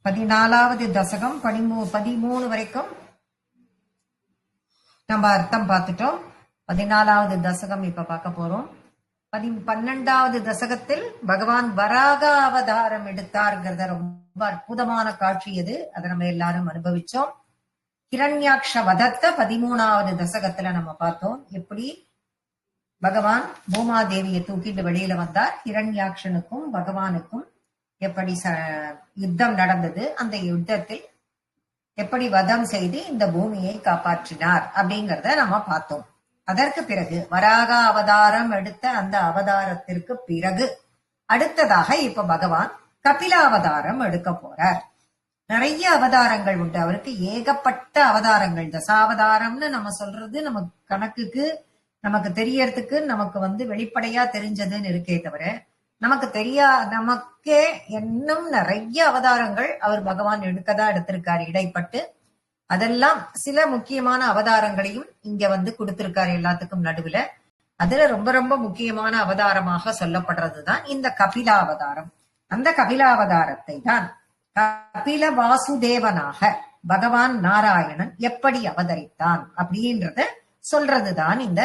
14வது தசகம் 13 வரைக்கும் நம்ம அர்த்தம் பார்த்துட்டோம். 14வது தசகம் இப்ப பார்க்க போறோம். 12வது தசகத்தில் பகவான் வராக அவதாரம் எடுத்தார்ங்கிறத ரொம்ப அற்புதமான காட்சி அது. அதை நம்ம எல்லாரும் அனுபவிச்சோம். ஹிரண்யாக்ஷ வதத்தை 13வது தசகத்துல நம்ம பார்த்தோம். எப்படி பகவான் பூமாதேவியை தூக்கிட்டு வெளியில வந்தார். ஹிரண்யாக்ஷனுக்கும் பகவானுக்கும் எப்படி யுத்தம் நடந்தது, அந்த யுத்தத்தில் எப்படி வதம் செய்து இந்த பூமியை காப்பாற்றினார் அப்படிங்கறத நம்ம பார்த்தோம். அதற்கு பிறகு வராக அவதாரம் எடுத்த அந்த அவதாரத்திற்கு பிறகு அடுத்ததாக இப்ப பகவான் கபிலாவதாரம் எடுக்க போறார். நிறைய அவதாரங்கள் உண்டு அவருக்கு, ஏகப்பட்ட அவதாரங்கள். தசாவதாரம்னு நம்ம சொல்றது நம்ம கணக்குக்கு நமக்கு தெரியறதுக்கு நமக்கு வெளிப்படையா தெரிஞ்சதுன்னு இருக்கே தவிர நமக்கு நமக்கே இன்னும் நிறைய அவதாரங்கள் அவர் பகவான் எடுக்கதான் எடுத்திருக்காரு இடைப்பட்டு. அதெல்லாம் சில முக்கியமான அவதாரங்களையும் இங்க கொடுத்திருக்காரு எல்லாத்துக்கும் நடுவுல. அதுல ரொம்ப ரொம்ப முக்கியமான அவதாரமாக சொல்லப்படுறதுதான் இந்த கபிலாவதாரம். அந்த கபிலாவதாரத்தை தான் கபில வாசுதேவனாக பகவான் நாராயணன் எப்படி அவதரித்தான் அப்படின்றத சொல்றதுதான் இந்த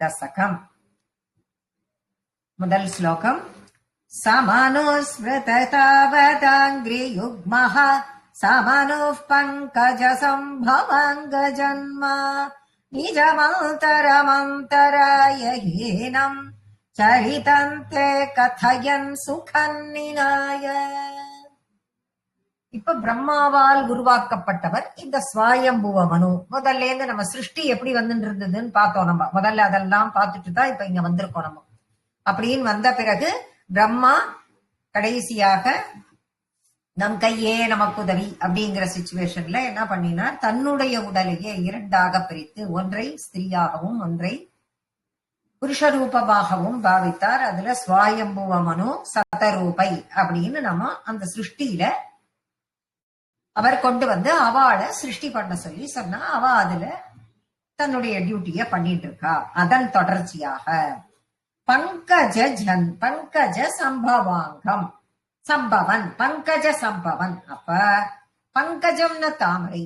தசகம். முதல் ஸ்லோகம். समनुस्मृततावताङ्घ्रि युग्मः समनुः पङ्कजसम्भवाङ्गजन्मा निजमन्तरमन्तराय हीनम् चरितम् ते कथयन् सुखन्निनाय. இப்ப பிரம்மாவால் உருவாக்கப்பட்டவர் இந்த ஸ்வயம்புவ மனு. முதல்ல இருந்து நம்ம சிருஷ்டி எப்படி இருந்ததுன்னு பார்த்தோம். நம்ம முதல்ல அதெல்லாம் பார்த்துட்டு தான் இப்ப இங்க வந்திருக்கோம். நம்ம அப்படின்னு வந்த பிறகு பிரம்மா கடைசியாக நம் கையே நமக்கு உதவி அப்படிங்கிற சிச்சுவேஷன்ல என்ன பண்ணினார், தன்னுடைய உடலையே இரண்டாக பிரித்து ஒன்றை ஸ்திரீயாகவும் ஒன்றை புருஷரூபமாகவும் பாவித்தார். அதுல ஸ்வயம்புவ மனு சதரூபை அப்படின்னு நம்ம அந்த சிருஷ்டியில அவர் கொண்டு அவளை சிருஷ்டி பண்ண சொல்லி சொன்னா அவ அதுல தன்னுடைய டியூட்டிய பண்ணிட்டு இருக்கா. அதன் தொடர்ச்சியாக பங்கஜ சம்பவாங்கம் சம்பவன் பங்கஜ சம்பவன். அப்ப பங்கஜம்னு தாமரை.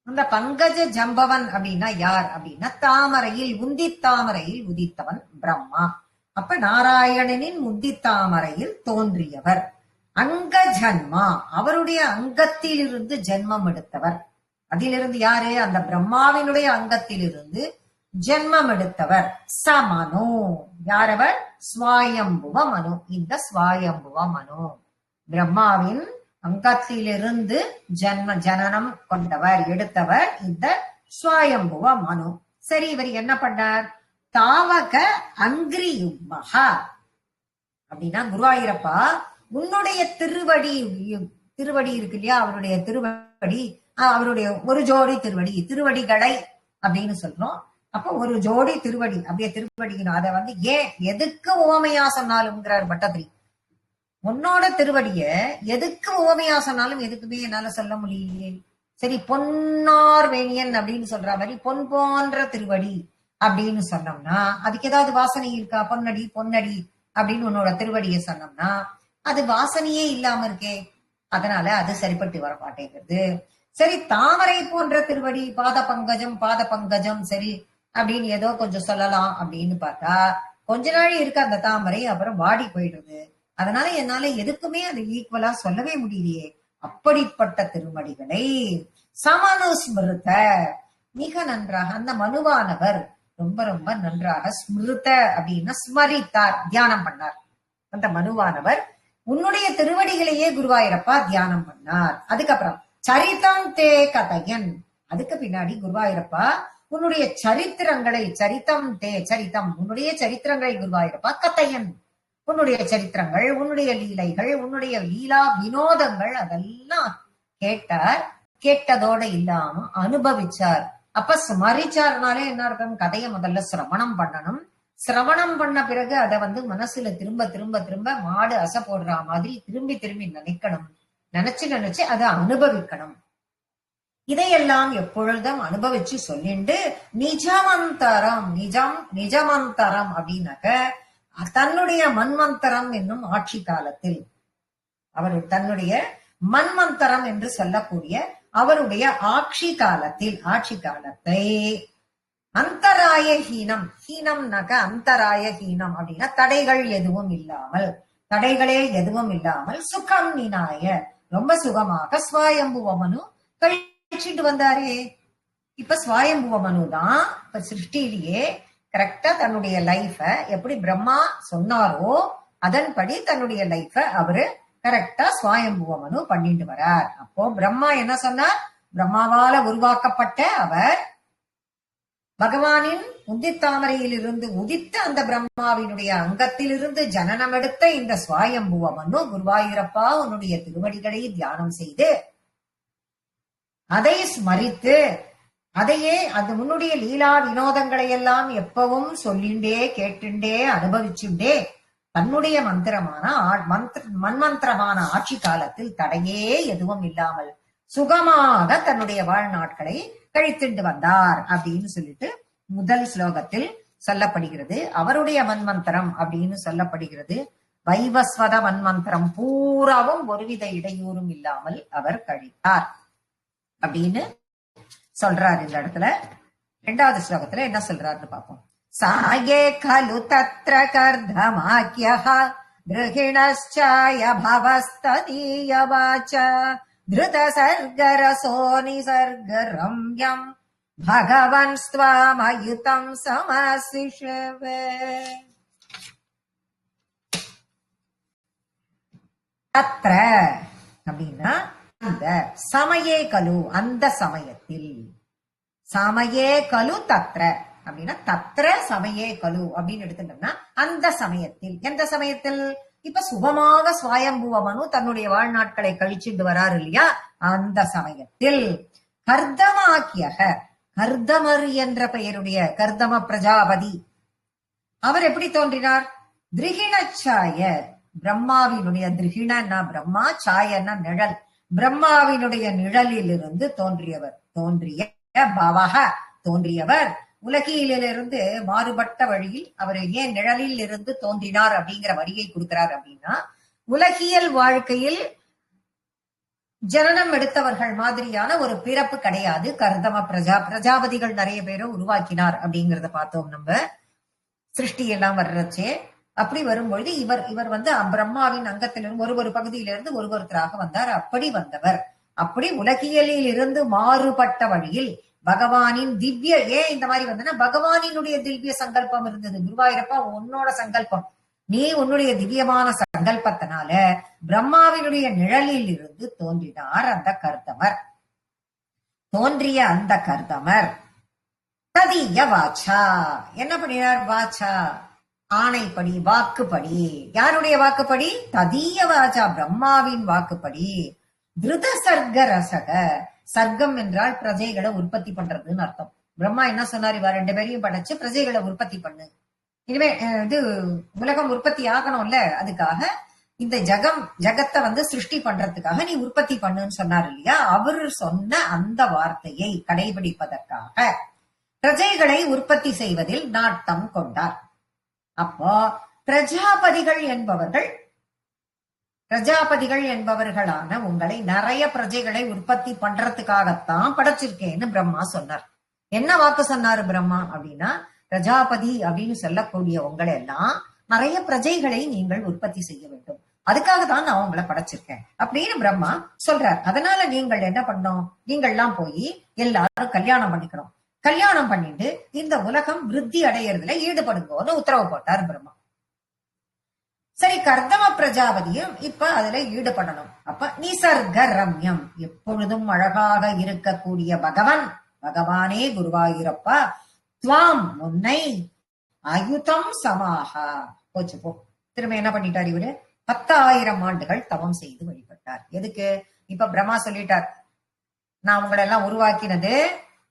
அந்த பங்கஜ ஜம்பவன் அப்படின்னா யார் அப்படின்னா தாமரையில் தாமரையில் உதித்தவன் பிரம்மா. அப்ப நாராயணனின் தாமரையில் தோன்றியவர். அங்க ஜன்மா அவருடைய அங்கத்திலிருந்து ஜென்மம் எடுத்தவர். அதிலிருந்து யாரு, அந்த பிரம்மாவினுடைய அங்கத்திலிருந்து ஜென்மம் எடுத்தவர். சமனு யாரவர், ஸ்வயம்புவ மனு. இந்த ஸ்வயம்புவ மனு பிரம்மாவின் அங்கத்திலிருந்து ஜனனம் கொண்டவர், எடுத்தவர் இந்த ஸ்வயம்புவ மனு. சரி, இவர் என்ன பண்ணார், தாவக அங்கிரி யுக்மஹா அப்படின்னா குருவாயூரப்பா உன்னுடைய திருவடி இருக்கு இல்லையா, அவருடைய திருவடி, அவருடைய ஒரு ஜோடி திருவடிகளை அப்படின்னு சொல்றோம். அப்ப ஒரு ஜோடி திருவடி அப்படியே திருவடிக்கணும். அதை ஏன் எதுக்கு ஓமையா சொன்னாலும்ங்கிறார் பட்டத்திரி. உன்னோட திருவடிய எதுக்கு ஓமையா சொன்னாலும் எதுக்குமே என்னால சொல்ல முடியலையே. சரி, பொன்னார் வேணியன் அப்படின்னு சொல்ற மாதிரி பொன் போன்ற திருவடி அப்படின்னு சொன்னோம்னா அதுக்கு ஏதாவது வாசனை இருக்கா? பொன்னடி அப்படின்னு உன்னோட திருவடிய சொன்னோம்னா அது வாசனையே இல்லாம இருக்கே. அதனால அது சரிப்பட்டு வர மாட்டேங்கிறது. சரி, தாமரை போன்ற திருவடி, பாத பங்கஜம் சரி அப்படின்னு ஏதோ கொஞ்சம் சொல்லலாம் அப்படின்னு பார்த்தா கொஞ்ச நாள் இருக்கு அந்த தாமரை, அப்புறம் வாடி போயிடுது. அதனால என்னால எதுக்குமே அது ஈக்குவலா சொல்லவே முடியலையே. அப்படிப்பட்ட திருமடிகளை சமனுஸ்மிருத மிக நன்றாக அந்த மனுவானவர் ரொம்ப ரொம்ப நன்றாக ஸ்மிருத அப்படின்னா ஸ்மரித்தார், தியானம் பண்ணார். அந்த மனுவானவர் உன்னுடைய திருவடிகளையே குருவாயூரப்பா தியானம் பண்ணார். அதுக்கப்புறம் சரிதம் தே கதையன், அதுக்கு பின்னாடி குருவாயூரப்பா உன்னுடைய சரித்திரங்களை, சரித்தம் உன்னுடைய சரித்திரங்களை குருவாயூரப்பா கதையன், உன்னுடைய சரித்திரங்கள், உன்னுடைய லீலைகள், உன்னுடைய லீலா வினோதங்கள் அதெல்லாம் கேட்டார். கேட்டதோட இல்லாம அனுபவிச்சார். அப்ப ஸ்மரிச்சார்னாலே என்ன அர்த்தம், கதையை முதல்ல சிரவணம் பண்ணணும். சிரவணம் பண்ண பிறகு அதை மனசுல திரும்ப திரும்ப திரும்ப மாடு அசை போடுற மாதிரி திரும்பி திரும்பி நினைக்கணும். நினைச்சு அதை அனுபவிக்கணும். இதையெல்லாம் எப்பொழுதும் அனுபவிச்சு சொல்லிண்டு நிஜமந்தரம் அப்படின்னாக்க தன்னுடைய மன்வந்தரம் என்னும் ஆட்சி காலத்தில் அவர் தன்னுடைய மன்வந்தரம் என்று சொல்லக்கூடிய அவருடைய ஆட்சி காலத்தை அந்தராய ஹீனம், ஹீனம்னாக்க அந்தராய ஹீனம் அப்படின்னா தடைகளே எதுவும் இல்லாமல் சுகம் நினாய ரொம்ப சுகமாக ஸ்வயம்புவ மனு கழிச்சுட்டு வந்தாரே. இப்ப ஸ்வயம்புவ மனு தான் இப்ப சிருஷ்டிலேயே கரெக்டா தன்னுடைய லைஃப எப்படி பிரம்மா சொன்னாரோ அதன்படி தன்னுடைய லைஃப அவரு கரெக்டா ஸ்வயம்புவ மனு பண்ணிட்டு வரார். அப்போ பிரம்மா என்ன சொன்னார்? பிரம்மாவால உருவாக்கப்பட்ட அவர் பகவானின் உந்தித்தாமரையில் இருந்து உதித்த அந்த பிரம்மாவினுடைய அங்கத்திலிருந்து ஜனனம் எடுத்த இந்த ஸ்வயம்புவ மனு குருவாயூரப்பா உன்னுடைய திருவடிகளை தியானம் செய்து அதை ஸ்மரித்து அதையே அது முன்னுடைய லீலா வினோதங்களை எல்லாம் எப்பவும் சொல்லிண்டே கேட்டுண்டே அனுபவிச்சுண்டே தன்னுடைய மன்மந்திரமான ஆட்சி காலத்தில் தடையே எதுவும் இல்லாமல் சுகமாக தன்னுடைய வாழ்நாட்களை கழித்துண்டு வந்தார் அப்படின்னு சொல்லிட்டு முதல் ஸ்லோகத்தில் சொல்லப்படுகிறது. அவருடைய மன்மந்திரம் அப்படின்னு சொல்லப்படுகிறது. வைவஸ்வத மன்மந்திரம் பூராவும் ஒருவித இடையூறும் இல்லாமல் அவர் கழித்தார் அப்படின்னு சொல்றார். இந்த இடத்துல இரண்டாவது ஸ்லோகத்துல என்ன சொல்றாருன்னு பார்ப்போம். சாயே கலு தத்ர கர்தமாக்யஹ த்ருஹிணஸ்சாய பவஸ்ததீய வாச திருத சர்கரசோ நிசர்கரம்யம் பகவன் ஸ்வாமயுதம் சமசிஷவே. தத்ர அப்படின்னா அந்த சமயே கலு, அந்த சமயத்தில், சமயே கலு தத்ர அப்படின்னா தத்ர சமயே கலு அப்படின்னு எடுத்துட்டோம்னா அந்த சமயத்தில், எந்த சமயத்தில்? இப்ப சுகமாக ஸ்வயம்புவ மனு தன்னுடைய வாழ்நாட்களை கழிச்சுட்டு வராரு இல்லையா, அந்த சமயத்தில் கர்தமாக்கியக, கர்தமர் என்ற பெயருடைய கர்தம பிரஜாபதி அவர் எப்படி தோன்றினார்? திரிகிணச்சாய, பிரம்மாவினுடைய திரிகிணன்னா பிரம்மா, சாயன்னா நிழல், பிரம்மாவினுடைய நிழலில் இருந்து தோன்றிய பவக தோன்றியவர் உலகிலிருந்து மாறுபட்ட வழியில் அவர் ஏன் நிழலில் இருந்து தோன்றினார் அப்படிங்கிற வரியை கொடுக்கிறார் அப்படின்னா, உலகியல் வாழ்க்கையில் ஜனனம் எடுத்தவர்கள் மாதிரியான ஒரு பிறப்பு கிடையாது. கர்தம பிரஜாபதிகள் நிறைய பேரை உருவாக்கினார் அப்படிங்கறத பார்த்தோம் நம்ம சிருஷ்டி எல்லாம் வர்றச்சே. அப்படி வரும்பொழுது இவர் பிரம்மாவின் அங்கத்திலிருந்து ஒரு பகுதியிலிருந்து ஒருத்தராக வந்தார். அப்படி வந்தவர், அப்படி உலகியலில் இருந்து மாறுபட்ட வழியில் பகவானின் திவ்ய, ஏன் இந்த மாதிரி வந்தனா பகவானினுடைய திவ்ய சங்கல்பம் இருந்தது. குருவாயூரப்பா உன்னோட சங்கல்பம், நீ உன்னுடைய திவ்யமான சங்கல்பத்தினால பிரம்மாவினுடைய நிழலில் இருந்து தோன்றினார் அந்த கர்தமர். தோன்றிய அந்த கர்தமர் ததீய வாச்சா என்ன பண்ணினார்? வாச்சா ஆணைப்படி, வாக்குப்படி. யாருடைய வாக்குப்படி? ததீய வாச்சா, பிரம்மாவின் வாக்குப்படி. திருத சர்க்க ரசக, சர்க்கம் என்றால் பிரஜைகளை உற்பத்தி பண்றதுன்னு அர்த்தம். பிரம்மா என்ன சொன்னார்? இவ ரெண்டு பேரையும் படைச்சு பிரஜைகளை உற்பத்தி பண்ணு, இனிமே இது உலகம் உற்பத்தி ஆகணும்ல, அதுக்காக இந்த ஜகத்தை சிருஷ்டி பண்றதுக்காக நீ உற்பத்தி பண்ணுன்னு சொன்னார் இல்லையா. அவர் சொன்ன அந்த வார்த்தையை கடைபிடிப்பதற்காக பிரஜைகளை உற்பத்தி செய்வதில் நாட்டம் கொண்டார். அப்போ பிரஜாபதிகள் என்பவர்களான உங்களை நிறைய பிரஜைகளை உற்பத்தி பண்றதுக்காகத்தான் படைச்சிருக்கேன்னு பிரம்மா சொன்னார். என்ன வாக்கு சொன்னாரு பிரம்மா அப்படின்னா, பிரஜாபதி அப்படின்னு சொல்லக்கூடிய உங்களை எல்லாம் நிறைய பிரஜைகளை நீங்கள் உற்பத்தி செய்ய வேண்டும், அதுக்காக தான் நான் உங்களை படைச்சிருக்கேன் அப்படின்னு பிரம்மா சொல்றார். அதனால நீங்கள் என்ன பண்ணோம்? நீங்கள்லாம் போய் எல்லாரும் கல்யாணம் பண்ணிக்கணும், கல்யாணம் பண்ணிட்டு இந்த உலகம் விருத்தி அடையறதுல ஈடுபடுங்கன்னு உத்தரவு போட்டார் பிரம்மா. சரி, கர்தம பிரஜாபதியும் இப்ப அதுல ஈடுபடணும். அப்ப நிசர்க ரம்யம், எப்பொழுதும் அழகாக இருக்கக்கூடிய பகவானே குருவாயூரப்பா, துவாம் முன்னை அயுதம் சமாகா போச்சு போ. திரும்ப என்ன பண்ணிட்டார் இவரு? 10,000 ஆண்டுகள் தவம் செய்து வழிபட்டார். எதுக்கு? இப்ப பிரம்மா சொல்லிட்டார், நான் உங்களை எல்லாம் உருவாக்கினது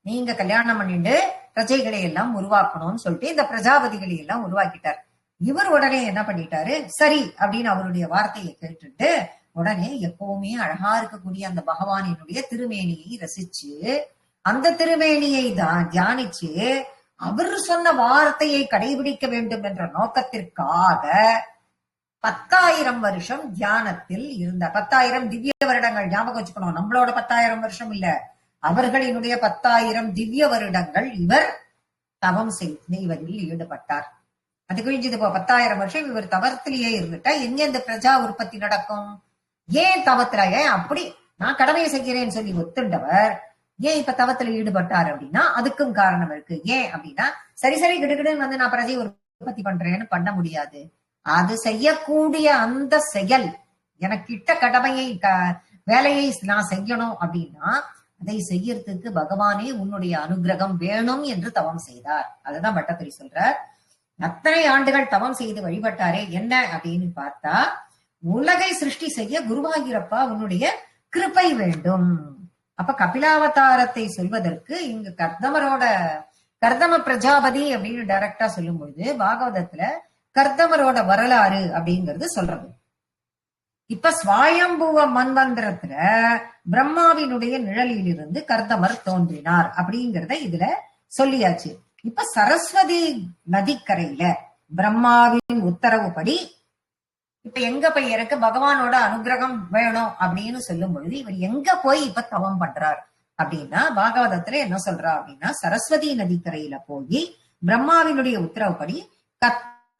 நீங்க கல்யாணம் பண்ணிட்டு பிரஜைகளை எல்லாம் உருவாக்கணும்னு சொல்லிட்டு இந்த பிரஜாபதிகளை எல்லாம் உருவாக்கிட்டார். இவர் உடனே என்ன பண்ணிட்டாரு? சரி அப்படின்னு அவருடைய வார்த்தையை கேட்டுட்டு உடனே எப்பவுமே அழகா இருக்கக்கூடிய அந்த பகவானினுடைய திருமேனியை ரசிச்சு அந்த திருமேனியை தான் தியானிச்சு அவர் சொன்ன வார்த்தையை கடைபிடிக்க வேண்டும் என்ற நோக்கத்திற்காக 10,000 வருஷம் தியானத்தில் இருந்த 10,000 திவ்ய வருடங்கள் ஞாபகம் வச்சுக்கணும். நம்மளோட 10,000 வருஷம் இல்ல, அவர்களினுடைய 10,000 திவ்ய வருடங்கள் இவர் தவம் செய்வதில் ஈடுபட்டார். அது கழிஞ்சது இப்போ 10,000 வருஷம் இவர் தவத்திலேயே இருந்துட்டா எங்க இந்த பிரஜா உற்பத்தி நடக்கும்? ஏன் தவத்துல அப்படி நான் கடமையை செய்கிறேன்னு சொல்லி ஒத்துண்டவர் ஏன் இப்ப தவத்துல ஈடுபட்டார் அப்படின்னா அதுக்கும் காரணம் இருக்கு. ஏன் அப்படின்னா சரி கிடுகிடுன்னு வந்து நான் பிரஜையை உற்பத்தி பண்றேன்னு பண்ண முடியாது. அது செய்யக்கூடிய அந்த செயல் எனக்கிட்ட கடமையை வேலையை நான் செய்யணும் அப்படின்னா அதை செய்யறதுக்கு பகவானே உன்னுடைய அனுகிரகம் வேணும் என்று தவம் செய்தார். அதுதான் பட்டத்திரி சொல்றார். அத்தனை ஆண்டுகள் தவம் செய்து வழிபட்டாரே என்ன அப்படின்னு பார்த்தா உலகை சிருஷ்டி செய்ய குருவாயூரப்பா உன்னுடைய கிருபை வேண்டும். அப்ப கபிலாவதாரத்தை சொல்வதற்கு இங்கு கர்தம பிரஜாபதி அப்படின்னு டைரக்டா சொல்லும் பொழுது பாகவதத்துல கர்தமரோட வரலாறு அப்படிங்கிறது சொல்றது. இப்ப ஸ்வயம்புவ மன்வந்திரத்துல பிரம்மாவினுடைய நிழலிலிருந்து கர்தமர் தோன்றினார் அப்படிங்கிறத இதுல சொல்லியாச்சு. இப்ப சரஸ்வதி நதிக்கரையில பிரம்மாவின் உத்தரவுப்படி இப்ப எங்க போய் எனக்கு பகவானோட அனுகிரகம் வேணும் அப்படின்னு சொல்லும் பொழுது இவர் எங்க போய் இப்ப தவம் பண்றார் அப்படின்னா பாகவதத்துல என்ன சொல்றா அப்படின்னா சரஸ்வதி நதிக்கரையில போய் பிரம்மாவினுடைய உத்தரவுப்படி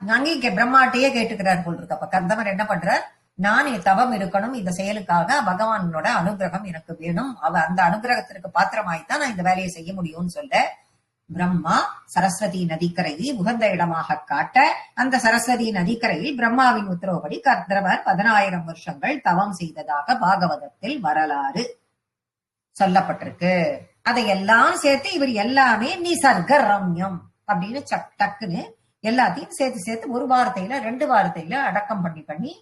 அங்கே பிரம்மாட்டையே கேட்டுக்கிறார் போல் இருக்கு. அப்ப கர்தமர் என்ன பண்றார், நான் தவம் இருக்கணும், இந்த செயலுக்காக பகவானோட அனுகிரகம் எனக்கு வேணும், அந்த அனுகிரகத்திற்கு பாத்திரமாய்த்தான் நான் இந்த வேலையை செய்ய முடியும்னு சொல்ல பிரம்மா சரஸ்வதி நதிக்கரையை உகந்த இடமாக காட்ட அந்த சரஸ்வதி நதிக்கரையில் பிரம்மாவின் உத்தரவுப்படி கர்தமர் 10,000 வருஷங்கள் தவம் செய்ததாக பாகவதத்தில் வரலாறு சொல்லப்பட்டிருக்கு. அதையெல்லாம் சேர்த்து இவர் எல்லாமே நிசர்க ரம்யம் அப்படின்னு டக்குன்னு எல்லாத்தையும் சேர்த்து ஒரு வார்த்தையில 2 வார்த்தையில அடக்கம் பண்ணி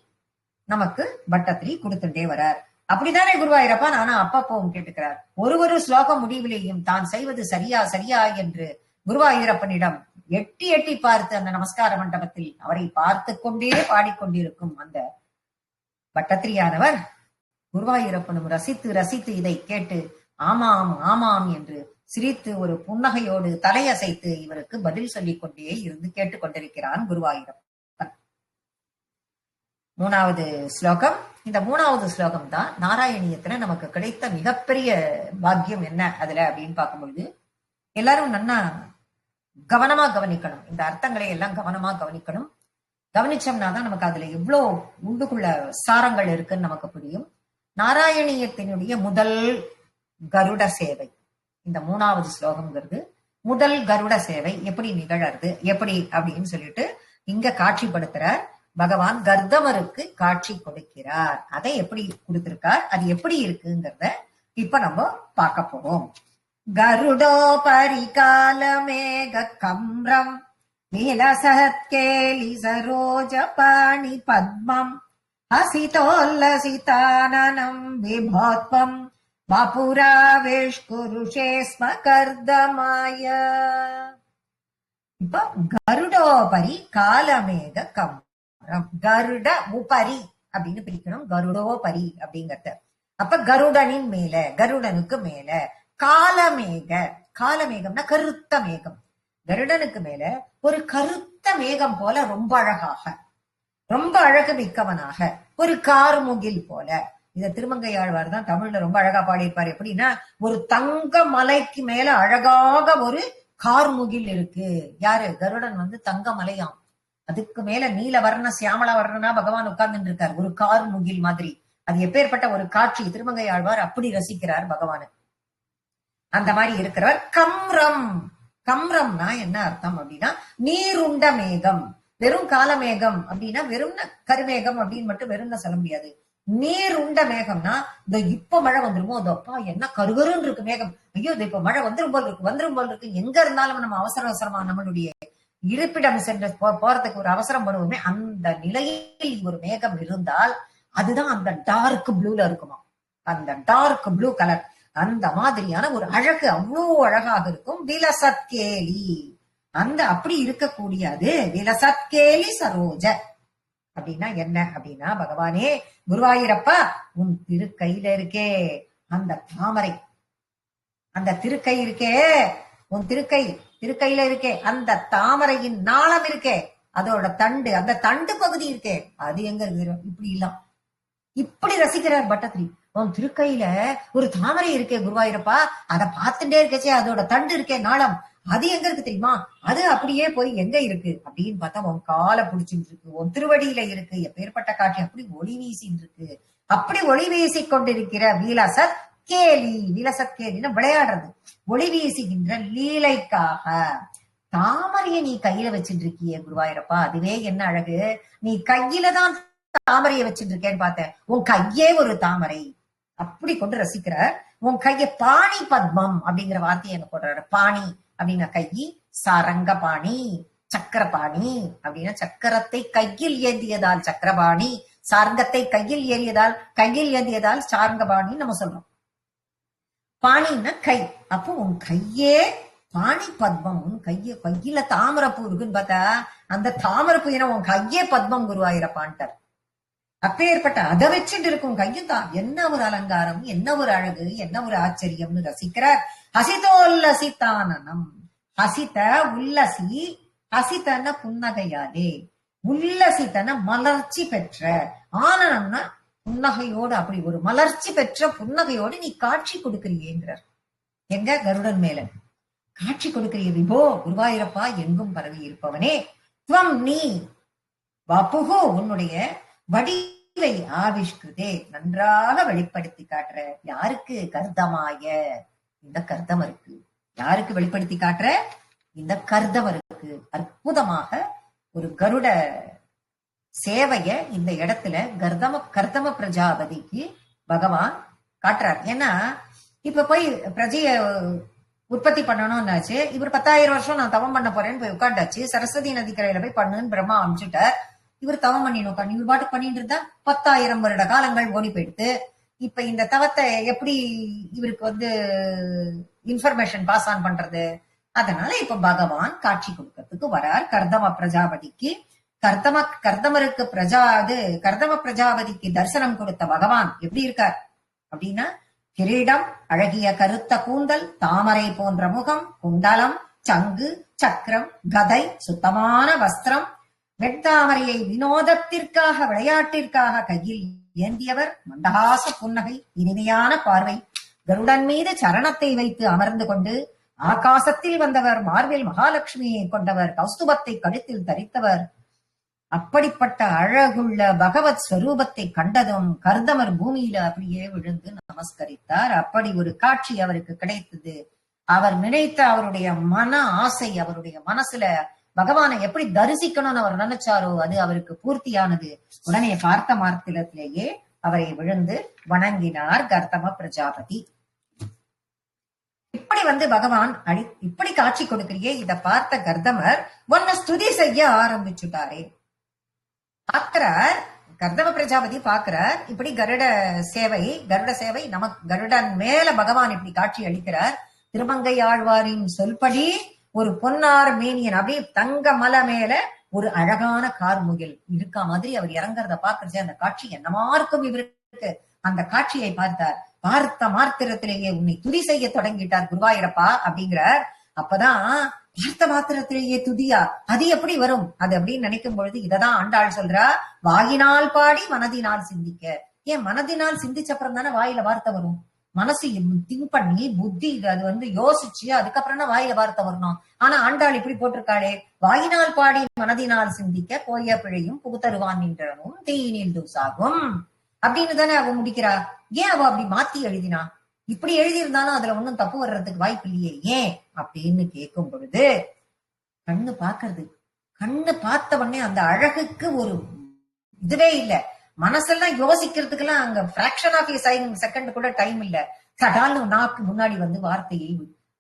நமக்கு பட்டத்திரி கொடுத்துட்டே வரார். அப்படித்தானே குருவாயூரப்பா நானும் அப்பப்பவும் கேட்டுக்கிறார். ஒரு ஸ்லோகம் முடிவிலேயும் தான் செய்வது சரியா என்று குருவாயூரப்பனிடம் எட்டி பார்த்து அந்த நமஸ்கார மண்டபத்தில் அவரை பார்த்து கொண்டே பாடிக்கொண்டிருக்கும் அந்த பட்டத்திரியானவர் குருவாயூரப்பனும் ரசித்து இதை கேட்டு ஆமாம் என்று சிரித்து ஒரு புன்னகையோடு தலையசைத்து இவருக்கு பதில் சொல்லிக் கொண்டே இருந்து கேட்டுக்கொண்டிருக்கிறான் குருவாயூரப்பன். 3வது ஸ்லோகம். இந்த 3வது ஸ்லோகம் தான் நாராயணியத்துல நமக்கு கிடைத்த மிகப்பெரிய பாக்கியம் என்ன அதுல அப்படின்னு பார்க்கும்பொழுது எல்லாரும் நன்னா கவனமா கவனிக்கணும். இந்த அர்த்தங்களை எல்லாம் கவனமா கவனிக்கணும். கவனிச்சோம்னா தான் நமக்கு அதுல எவ்வளவு உள்ளுக்குள்ள சாரங்கள் இருக்குன்னு நமக்கு புரியும். நாராயணியத்தினுடைய முதல் கருட சேவை இந்த 3வது ஸ்லோகம்ங்கிறது. முதல் கருட சேவை எப்படி நிகழறது எப்படி அப்படின்னு சொல்லிட்டு இங்க காட்சிப்படுத்துறார். பகவான் கர்தமருக்கு காட்சி கொடுக்கிறார். அதை எப்படி கொடுத்திருக்கார், அது எப்படி இருக்குங்கிறத இப்ப நம்ம பார்க்க போறோம். கருடோ பரிகாலமேக கம்ரம் நீலசத்கேலி சரோஜ பாணி பத்மம் ஹசிதோல்லசிதானனம் விபோத்வம் வாபுராவேஷ்குருஷே ஸ்ம கர்தமாய. இப்ப கருடோபரி காலமேக கம் கருட உபரி அப்படின்னு பிரிக்கணும். கருடோபரி அப்படிங்கறது அப்ப கருடனின் மேல கருடனுக்கு மேல காலமேகம்னா கருத்த மேகம். கருடனுக்கு மேல ஒரு கருத்த மேகம் போல ரொம்ப அழகு மிக்கவனாக ஒரு கார்முகில் போல. இத திருமங்கையாழ்வார் தான் தமிழ்ல ரொம்ப அழகா பாடியிருப்பார். எப்படின்னா ஒரு தங்க மலைக்கு மேல அழகாக ஒரு கார்முகில் இருக்கு. யாரு? கருடன் வந்து தங்க மலையாம். அதுக்கு மேல நீல வர்ண சியாமள வர்ணனா பகவான் உட்கார்ந்து இருக்கார் ஒரு கார் முகில் மாதிரி. அது எப்பேற்பட்ட ஒரு காட்சி! திருமங்கை ஆழ்வார் அப்படி ரசிக்கிறார் பகவான. அந்த மாதிரி இருக்கிறவர். கம்ரம்னா என்ன அர்த்தம் அப்படின்னா நீருண்ட மேகம். வெறும் காலமேகம் அப்படின்னா வெறும் கருமேகம் அப்படின்னு மட்டும் வெறும் சொல்ல முடியாது. நீர் உண்ட மேகம்னா இந்த இப்ப மழை வந்துருமோ அதப்பா என்ன கருகருன்னு இருக்கு மேகம், ஐயோ இது இப்ப மழை வந்துரும் போல் இருக்கு. எங்க இருந்தாலும் நம்ம அவசரமா நம்மளுடைய இருப்பிடம் சென்று போறதுக்கு ஒரு அவசரம் வருவோமே, அந்த நிலையில் ஒரு மேகம் இருந்தால் அதுதான் அந்த டார்க் ப்ளூல இருக்குமா. அந்த டார்க் ப்ளூ கலர் அந்த மாதிரியான ஒரு அழகு அவ்வளோ அழகாக இருக்கும். விலசத்கேலி அந்த அப்படி இருக்கக்கூடிய அது விலசத்கேலி சரோஜ அப்படின்னா என்ன அப்படின்னா பகவானே குருவாயூரப்பா உன் திருக்கையில இருக்கே அந்த தாமரை, அந்த திருக்கை இருக்கே உன் திருக்கையில இருக்கே அந்த தாமரையின் நாளம் இருக்கே அதோட தண்டு, அந்த தண்டு பகுதி இருக்கே அது எங்க இருக்கு? இப்படி இல்ல, இப்படி ரசிக்கிறார் பட்டத்திரி. உன் திருக்கையில ஒரு தாமரை இருக்கே குருவாயூரப்பா, அதை பார்த்துட்டே இருக்கச்சே அதோட தண்டு இருக்கே நாளம், அது எங்க இருக்கு தெரியுமா? அது அப்படியே போய் எங்க இருக்கு அப்படின்னு பார்த்தா உன் காலை பிடிச்சிட்டு இருக்கு, உன் திருவடியில இருக்கு. எப்பேற்பட்ட காட்சி! அப்படி ஒளி வீசின்னு இருக்கு. அப்படி ஒளி வீசி கொண்டிருக்கிற விலசத் கேலி, விலசத் கேலின்னு விளையாடுறது, ஒளி வீசுகின்ற லீலைக்காக தாமரையை நீ கையில வச்சுட்டு இருக்கிய குருவாயூரப்பா, அதுவே என்ன அழகு! நீ கையில தான் தாமரையை வச்சுட்டு இருக்கேன்னு பார்த்தேன், உன் கையே ஒரு தாமரை. அப்படி கொண்டு ரசிக்கிற உன் கைய பாணி பத்மம் அப்படிங்கிற வார்த்தையை என்ன போடுறாரு. பாணி அப்படின்னா கை, சாரங்க பாணி, சக்கரபாணி அப்படின்னா சக்கரத்தை கையில் ஏந்தியதால் சக்கரபாணி, சார்ங்கத்தை கையில் ஏந்தியதால் சார்ங்கபாணி நம்ம சொல்றோம். பாணின்னா கை. அப்போ உன் கையே பாணி பத்மம், உன் கையில தாமரப்பூ இருக்குன்னு பார்த்தா அந்த தாமரப்பூ என உன் கையே பத்மம் குருவாயிரப்பான்ட்டார். அப்பேற்பட்ட அதை வச்சுட்டு இருக்கும் கையும் தான் என்ன ஒரு அலங்காரம், என்ன ஒரு அழகு, என்ன ஒரு ஆச்சரியம்னு ரசிக்கிறார். ஹசிதோல்லசித்தானனம், ஹசித உல்லசி, ஹசிதன புன்னகையாலே, உல்லசித்தன மலர்ச்சி பெற்ற, ஆனனம்னா புன்னகையோடு, அப்படி ஒரு மலர்ச்சி பெற்ற புன்னகையோடு நீ காட்சி கொடுக்கிறியேங்கிறார். எங்க கருடன் மேல காட்சி கொடுக்கிறிய விபோ குருவாயூரப்பா, எங்கும் பரவி இருப்பவனே. துவம் நீ வபுகு, உன்னுடைய வடிவை ஆவிஷ்கிருதே, நன்றாக வெளிப்படுத்தி காட்டுற. யாருக்கு? கர்தமாய, இந்த கர்தமருக்கு. யாருக்கு வெளிப்படுத்தி காட்டுற? இந்த கர்தமருக்கு. அற்புதமாக ஒரு கருட சேவைய இந்த இடத்துல கர்தம பிரஜாபதிக்கு பகவான் காட்டுறார். ஏன்னா இப்ப போய் பிரஜைய உற்பத்தி பண்ணணும்னாச்சு, இவர் 10,000 வருஷம் நான் தவம் பண்ண போறேன்னு போய் உட்காண்டாச்சு. சரஸ்வதி நதிக்கரையில போய் பண்ணுன்னு பிரம்மா அனுப்பிச்சுட்டார். இவர் தவம் பண்ணின்னு உட்காந்து இவர் பாட்டு பண்ணிட்டு இருந்தா 10,000 வருட காலங்கள் ஓடி போயிடுத்து. இப்ப இந்த தவத்தை எப்படி இவருக்கு இன்ஃபர்மேஷன் பாஸ் ஆன் பண்றது? அதனால இப்ப பகவான் காட்சி கொடுக்கறதுக்கு வரார் கர்தம பிரஜாபதிக்கு. கர்தமருக்கு கர்தம பிரஜாபதிக்கு தரிசனம் கொடுத்த பகவான் எப்படி இருக்கார் அப்படின்னா, கிரீடம், அழகிய கருத்த கூந்தல், தாமரை போன்ற முகம், குண்டலம், சங்கு, சக்கரம், கதை, சுத்தமான வஸ்திரம், வெண்தாமரையை வினோதத்திற்காக, விளையாட்டிற்காக கையில் ஏந்தியவர், மந்தகாச புன்னகை, இனிமையான பார்வை, கருடன் மீது சரணத்தை வைத்து அமர்ந்து கொண்டு ஆகாசத்தில் வந்தவர், மார்பில் மகாலட்சுமியை கொண்டவர், கௌஸ்துபத்தை கழுத்தில் தரித்தவர். அப்படிப்பட்ட அழகுள்ள பகவத் ஸ்வரூபத்தை கண்டதும் கர்தமர் பூமியில அப்படியே விழுந்து நமஸ்கரித்தார். அப்படி ஒரு காட்சி அவருக்கு கிடைத்தது. அவர் நினைத்த அவருடைய மன ஆசை, அவருடைய மனசுல பகவானை எப்படி தரிசிக்கணும்னு அவர் நினைச்சாரோ அது அவருக்கு பூர்த்தியானது. உடனே பார்த்த மாத்திரத்திலேயே அவரை விழுந்து வணங்கினார் கர்தம பிரஜாபதி. இப்படி பகவான் இப்படி காட்சி கொடுக்கிறியே, இத பார்த்த கர்தமர் ஒன்ன ஸ்துதி செய்ய ஆரம்பிச்சுட்டாரே. பார்க்கிறார் கர்தம பிரஜாபதி, பார்க்கிறார் இப்படி கருட சேவை நமக்கு கருடன் மேல பகவான் இப்படி காட்சி அளிக்கிறார். திருமங்கை ஆழ்வாரின் சொல்படி ஒரு பொன்னார் மேனியன் அப்படியே தங்க மலை மேல ஒரு அழகான கார்முகில் இருக்கா மாதிரி அவர் இறங்குறத பார்க்கறச்சே அந்த காட்சி என்னமா இருக்கும் இவருக்கு. அந்த காட்சியை பார்த்தார். பார்த்த மாத்திரத்திலேயே உன்னை துதி செய்ய தொடங்கிட்டார் குருவாயூரப்பா அப்படிங்கிறார். அப்பதான் பார்த்த மாத்திரத்திலேயே துதியா, அது எப்படி வரும்? அது அப்படின்னு நினைக்கும் பொழுது இததான் ஆண்டாள் சொல்றா, வாயினால் பாடி மனதினால் சிந்திக்க. ஏன் மனதினால் சிந்திச்ச அப்புறம் தானே வாயில வார்த்தை வரும். மனசு திங்க் பண்ணி புத்தி அது யோசிச்சு அதுக்கப்புறம் தான் வாயில வார்த்தை வரணும். ஆனா ஆண்டாள் இப்படி போட்டிருக்காளே, வாயினால் பாடி மனதினால் சிந்திக்க கோய பிழையும் புகுத்தருவான் நின்றனும் தீனில் தூசாகும் அப்படின்னு தானே அவ முடிக்கிறா. ஏன் அவ அப்படி மாத்தி எழுதினா? இப்படி எழுதியிருந்தாலும் அதுல ஒன்னும் தப்பு வர்றதுக்கு வாய்ப்பு இல்லையே, ஏன் அப்படின்னு கேட்கும் பொழுது கண்ணு பாக்குறது, கண்ணு பார்த்த உடனே அந்த அழகுக்கு ஒரு இதுவே இல்ல, மனசெல்லாம் யோசிக்கிறதுக்கெல்லாம் அங்க பிராக்ஷன் ஆஃப் செகண்ட் கூட டைம் இல்ல. சடால்னு நாக்கு முன்னாடி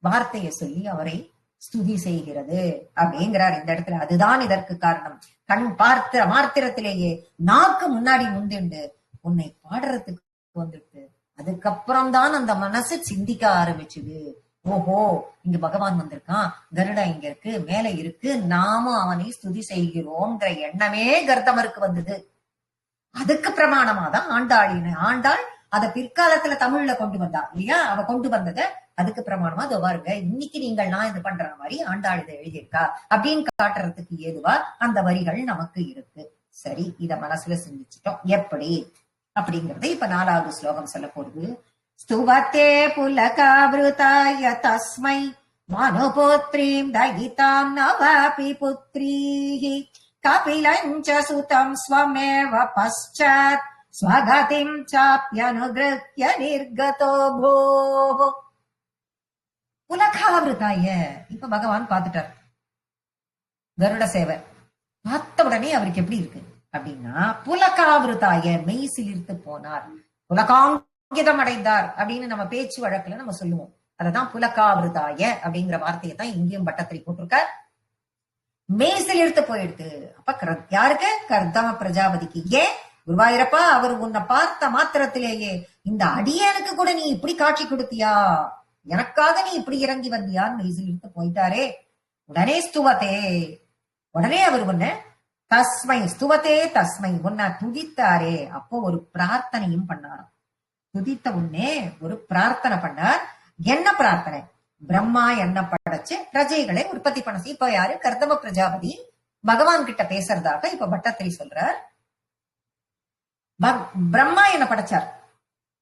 வார்த்தையை சொல்லி அவரை ஸ்துதி செய்கிறது அப்படிங்கிறார் இந்த இடத்துல. அதுதான் இதற்கு காரணம். கண் பார்த்த மாத்திரத்திலேயே நாக்கு முன்னாடி முந்திண்டு உன்னை பாடுறதுக்கு வந்துட்டு அதுக்கப்புறம் தான் அந்த மனசு சிந்திக்க ஆரம்பிச்சுது. ஓஹோ, இங்க பகவான் வந்திருக்கான், கருடா இங்க இருக்கு, மேல இருக்கு, நாமும் அவனை ஸ்துதி செய்கிறோம்ங்கிற எண்ணமே கர்தமருக்கு வந்தது. அதுக்கு பிரமாணமா தான் ஆண்டாள் அதை பிற்காலத்துல தமிழ்ல கொண்டு வந்தா இல்லையா. அவ கொண்டு வந்தத அதுக்கு பிரமாணமா இதோ பாருங்க, இன்னைக்கு நீங்கள் நான் இது பண்ற மாதிரி ஆண்டாள் இதை எழுதியிருக்கா அப்படின்னு காட்டுறதுக்கு ஏதுவா அந்த வரிகள் நமக்கு இருக்கு. சரி, இத மனசுல சிந்திச்சிட்டோம். எப்படி அப்படிங்கறது இப்ப 4வது ஸ்லோகம் சொல்ல போறது. ஸ்துவத்தே புலகாவிருதாய தஸ்மை மனுபுத்ரீம் தயிதாம் நவாபி புத்ரீஹி கபிலஞ்ச சுதம் ஸ்வமேவ பశ్చాத் ஸ்வகதிம் சாப்யனுக்ருத்ய நிர்கதோ போஹ. புலகாவிருதாய, இப்ப பகவான் பார்த்துட்டார். கருட சேவை பார்த்த உடனே அவருக்கு எப்படி இருக்கு அப்படின்னா, புலகாவிருதாய மெய் சிலிர்த்து போனார், புலகாங்கிதம் அடைந்தார் அப்படின்னு நம்ம பேச்சு வழக்குல நம்ம சொல்லுவோம். அததான் புலகாவிருதாய அப்படிங்கிற வார்த்தையை தான் இங்கேயும் பட்டத்திரி போட்டிருக்கார். மெய் சிலிர்த்து போயிடுது. அப்ப யாருக்கு? கர்தம பிரஜாபதிக்கு. ஏன் குருவாயிரப்பா, அவர் உன்னை பார்த்த மாத்திரத்திலேயே இந்த அடியனுக்கு கூட நீ இப்படி காட்சி கொடுத்தியா, எனக்காக நீ இப்படி இறங்கி வந்தியான்னு மெய் சிலிர்த்து போயிட்டாரே. உடனே ஸ்துவத்தே, உடனே அவர் உன்னை தஸ்மை, ஸ்துவத்தே தஸ்மை, உன்னை துதித்தாரே. அப்போ ஒரு பிரார்த்தனையும் பண்ணாராம். துதித்த உடனே ஒரு பிரார்த்தனை பண்ணார். என்ன பிரார்த்தனை? பிரம்மா என்ன படைச்சு பிரஜைகளை உற்பத்தி பண்ண. இப்ப யாரு? கர்தம பிரஜாபதி பகவான் கிட்ட பேசுறதாக இப்ப பட்டத்திரி சொல்றார். பிரம்மா என்ன படைச்சார்,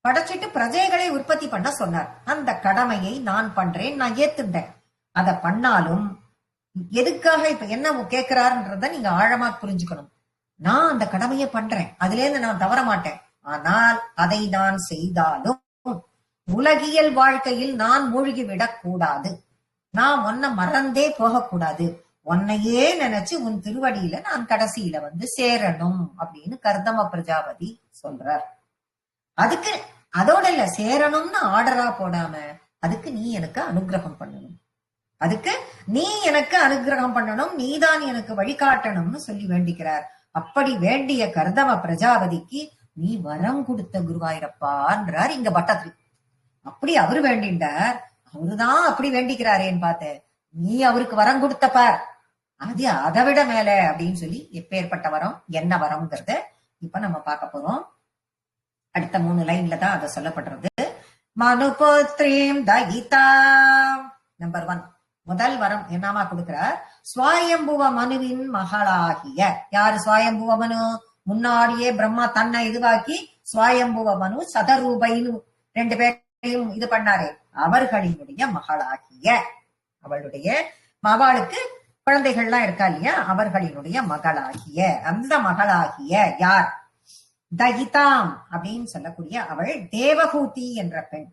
படைச்சிட்டு பிரஜைகளை உற்பத்தி பண்ண சொன்னார். அந்த கடமையை நான் பண்றேன், நான் ஏத்துட்டேன். அதை பண்ணாலும் எதுக்காக இப்ப என்ன கேட்கிறாருன்றத நீங்க ஆழமா புரிஞ்சுக்கணும். நான் அந்த கடமையை பண்றேன், அதுல இருந்து நான் தவற மாட்டேன். ஆனால் அதை நான் செய்தாலும் உலகியல் வாழ்க்கையில் நான் மூழ்கிவிடக் கூடாது, நான் உன்னை மறந்தே போகக்கூடாது, உன்னையே நினைச்சு உன் திருவடியில நான் கடைசியில வந்து சேரணும் அப்படின்னு கர்தம பிரஜாபதி சொல்றார். அதுக்கு அதோட இல்ல, சேரணும்னு ஆர்டரா போடாம அதுக்கு நீ எனக்கு அனுகிரகம் பண்ணணும், அதுக்கு நீ எனக்கு அனுகிரகம் பண்ணணும், நீதான் எனக்கு வழிகாட்டணும்னு சொல்லி வேண்டிக்கிறார். அப்படி வேண்டிய கர்தம பிரஜாபதிக்கு நீ வரம் கொடுத்த குருவாயிரப்பான்றார் இங்க பட்டத்திரி. அப்படி அவரு வேண்டின்றார், அவருதான் அப்படி வேண்டிக்கிறாரேன்னு பார்த்தேன். நீ அவருக்கு வரம் கொடுத்தப்பார், அது அதை விட மேல அப்படின்னு சொல்லி எப்பேற்பட்ட வரம், என்ன வரம்ங்கிறத இப்ப நம்ம பார்க்க போறோம். அடுத்த 3 லைன்ல தான் அதை சொல்லப்படுறது. மனுபுத்ரீம் தயிதா, நம்பர் 1 முதல் வரம் என்னமா கொடுக்கிறார்? ஸ்வயம்புவ மனுவின் மகளாகிய. யாரு ஸ்வயம்புவ மனு? முன்னாடியே பிரம்மா தன்னை இதுவாக்கி ஸ்வயம்புவ மனு சதரூபைன்னு 2 பேரையும் இது பண்ணாரே, அவர்களினுடைய மகளாகிய, அவளுடைய அவளுக்கு குழந்தைகள்லாம் இருக்கா இல்லையா, அவர்களினுடைய மகளாகிய, அந்த மகளாகிய யார்? தயிதாம் அப்படின்னு சொல்லக்கூடிய அவள் தேவகூதி என்ற பெண்.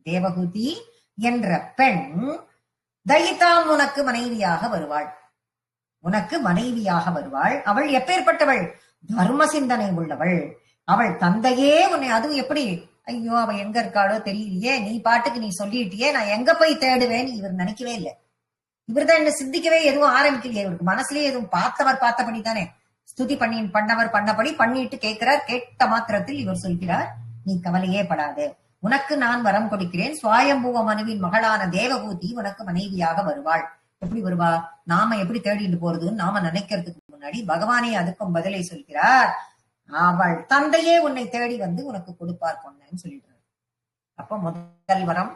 தேவகூதி என்ற பெண் தயிதாம் உனக்கு மனைவியாக வருவாள், உனக்கு மனைவியாக வருவாள். அவள் எப்பேற்பட்டவள்? தர்ம சிந்தனை உள்ளவள். அவள் தந்தையே உன்னை, அதுவும் எப்படி, ஐயோ அவ எங்க இருக்காளோ தெரியலையே, நீ பாட்டுக்கு நீ சொல்லிட்டியே, நான் எங்க போய் தேடுவேன்னு இவர் நினைக்கவே இல்லை. இவர்தான் என்ன சிந்திக்கவே எதுவும் ஆரம்பிக்கலையே. இவருக்கு மனசுலயே எதுவும் பார்த்தவர் பார்த்தபடி தானே ஸ்துதி பண்ணவர் பண்ணபடி பண்ணிட்டு கேட்கிறார். கேட்ட மாத்திரத்தில் இவர் சொல்கிறார், நீ கவலையே படாது, உனக்கு நான் வரம் கொடுக்கிறேன். சுவாயம்புவ மனுவின் மகளான தேவகூதி உனக்கு மனைவியாக வருவாள். எப்படி வருவா? நாம எப்படி தேடிட்டு போறதுன்னு நாம நினைக்கிறதுக்கு முன்னாடி பகவானே அதுக்கும் பதிலை சொல்கிறார். அவள் தந்தையே உன்னை தேடி வந்து உனக்கு கொடுப்பார் பொண்ணுன்னு சொல்லிடுறாரு. அப்ப முதல் வரம்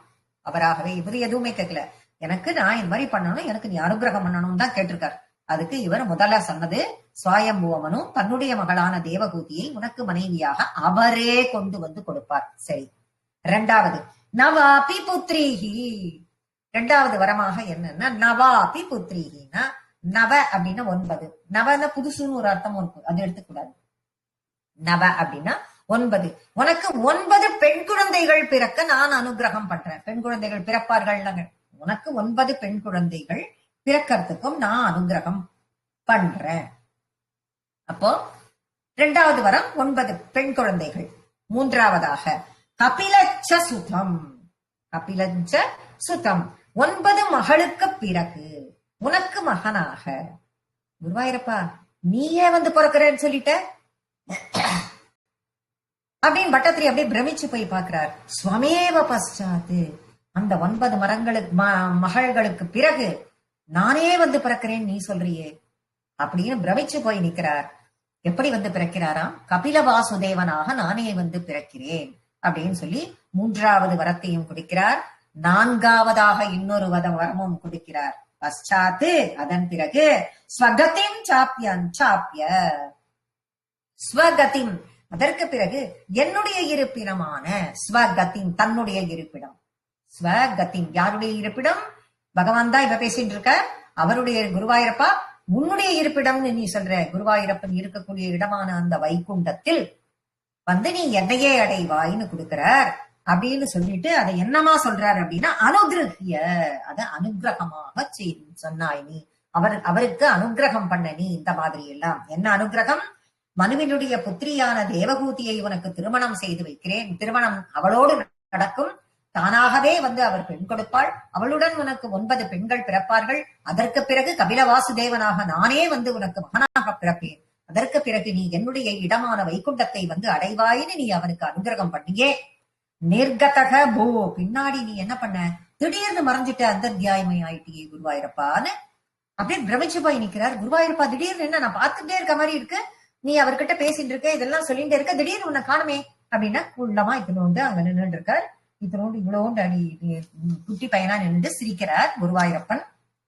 அவராகவே, இவர் எதுவுமே கேட்கல, எனக்கு நான் இந்த மாதிரி பண்ணணும், எனக்கு நீ அனுகிரகம் பண்ணணும் தான் கேட்டிருக்கார். அதுக்கு இவர் முதல்ல சொன்னது, சுவயம்புவமனு தன்னுடைய மகளான தேவகூதியை உனக்கு மனைவியாக அவரே கொண்டு வந்து கொடுப்பார். சரி, 2வது நவாபி புத்ரீஹி. 2வது வரமாக என்னன்னா நவாபி புத்ரீஹினா, நவ அப்படின்னா 9, நவன புதுசுன்னு ஒரு அர்த்தமும் இருக்கு, அது எடுத்துக்கூடாது. நவ அப்படின்னா 9, உனக்கு 9 பெண் குழந்தைகள் பிறக்க நான் அனுகிரகம் பண்றேன். பெண் குழந்தைகள் பிறப்பார்கள், உனக்கு 9 பெண் குழந்தைகள் பிறக்கிறதுக்கும் நான் அனுகிரகம் பண்றேன். அப்போ 2வது வரம் 9 பெண் குழந்தைகள். 3வதாக கபிலச்ச சுதம், கபிலச்ச சுதம் 9 மகளுக்கு பிறகு உனக்கு மகனாக. குருவாயிரப்பா நீயே வந்து பிறக்கிறேன்னு சொல்லிட்ட அப்படின்னு பட்டத்திரி அப்படியே பிரமிச்சு போய் பார்க்கிறார். ஸ்வமேவ பశ్చాத், அந்த 9 மகள்களுக்கு பிறகு நானே வந்து பிறக்கிறேன் நீ சொல்றியே அப்படின்னு பிரமிச்சு போய் நிற்கிறார். எப்படி வந்து பிறக்கிறாராம்? கபில வாசுதேவனாக நானே வந்து பிறக்கிறேன் அப்படின்னு சொல்லி 3வது வரத்தையும் கொடுக்கிறார். நான்காவதாக இன்னொரு வரமும் கொடுக்கிறார். பశ్చాத்து அதன் பிறகு ஸ்வகதிம் சாப்பிய ஸ்வகதிம் அதற்கு பிறகு என்னுடைய இருப்பிடமான ஸ்வகதிம் தன்னுடைய இருப்பிடம். ஸ்வகதிம் யாருடைய இருப்பிடம்? பகவான் தான் இப்ப பேசிட்டு இருக்க. அவருடைய குருவாயூரப்பா உன்னுடைய இருப்பிடம்னு நீ சொல்ற. குருவாயூரப்பன் இருக்கக்கூடிய இடமான அந்த வைகுண்டத்தில் நீ என்னையே அடைவாயின்னு கொடுக்கிறார் அப்படின்னு சொல்லிட்டு அதை என்னமா சொல்றாரு அப்படின்னா அனுகிரகிய, அத அனுகிரகமாக சொன்னாய் நீ, அவருக்கு அனுகிரகம் பண்ண நீ. இந்த மாதிரி எல்லாம் என்ன அனுகிரகம்? மனுவினுடைய புத்திரியான தேவகூதியை உனக்கு திருமணம் செய்து வைக்கிறேன். திருமணம் அவளோடு நடக்கும். தானாகவே அவர் பெண் கொடுப்பாள். அவளுடன் உனக்கு 9 பெண்கள் பிறப்பார்கள். அதற்கு பிறகு கபில வாசுதேவனாக நானே உனக்கு மகனாக பிறப்பேன். அதற்கு பிறகு நீ என்னுடைய இடமான வைகுண்டத்தை அடைவாயின்னு நீ அவனுக்கு அனுகிரகம் பண்ணியே. நிர்கதக போ, பின்னாடி நீ என்ன பண்ண? திடீர்னு மறைஞ்சிட்ட, அந்தர்த்தியாயமை ஆயிட்டியே குருவாயூரப்பான்னு அப்படியே பிரமிச்சு போய் நிக்கிறார். குருவாயூரப்பா திடீர்னு என்ன, நான் பார்த்துட்டே இருக்க மாதிரி இருக்கு, நீ அவர்கிட்ட பேசிட்டு இருக்க, இதெல்லாம் சொல்லிட்டு இருக்க, திடீர்னு உன்னை காணுமே அப்படின்னா குள்ளமா இத்தனோண்டு அங்க நின்றுட்டு இருக்கார். இத்தனோண்டு இவ்வளோண்டு அடி குட்டி பையனா நின்று சிரிக்கிறார் குருவாயூரப்பன்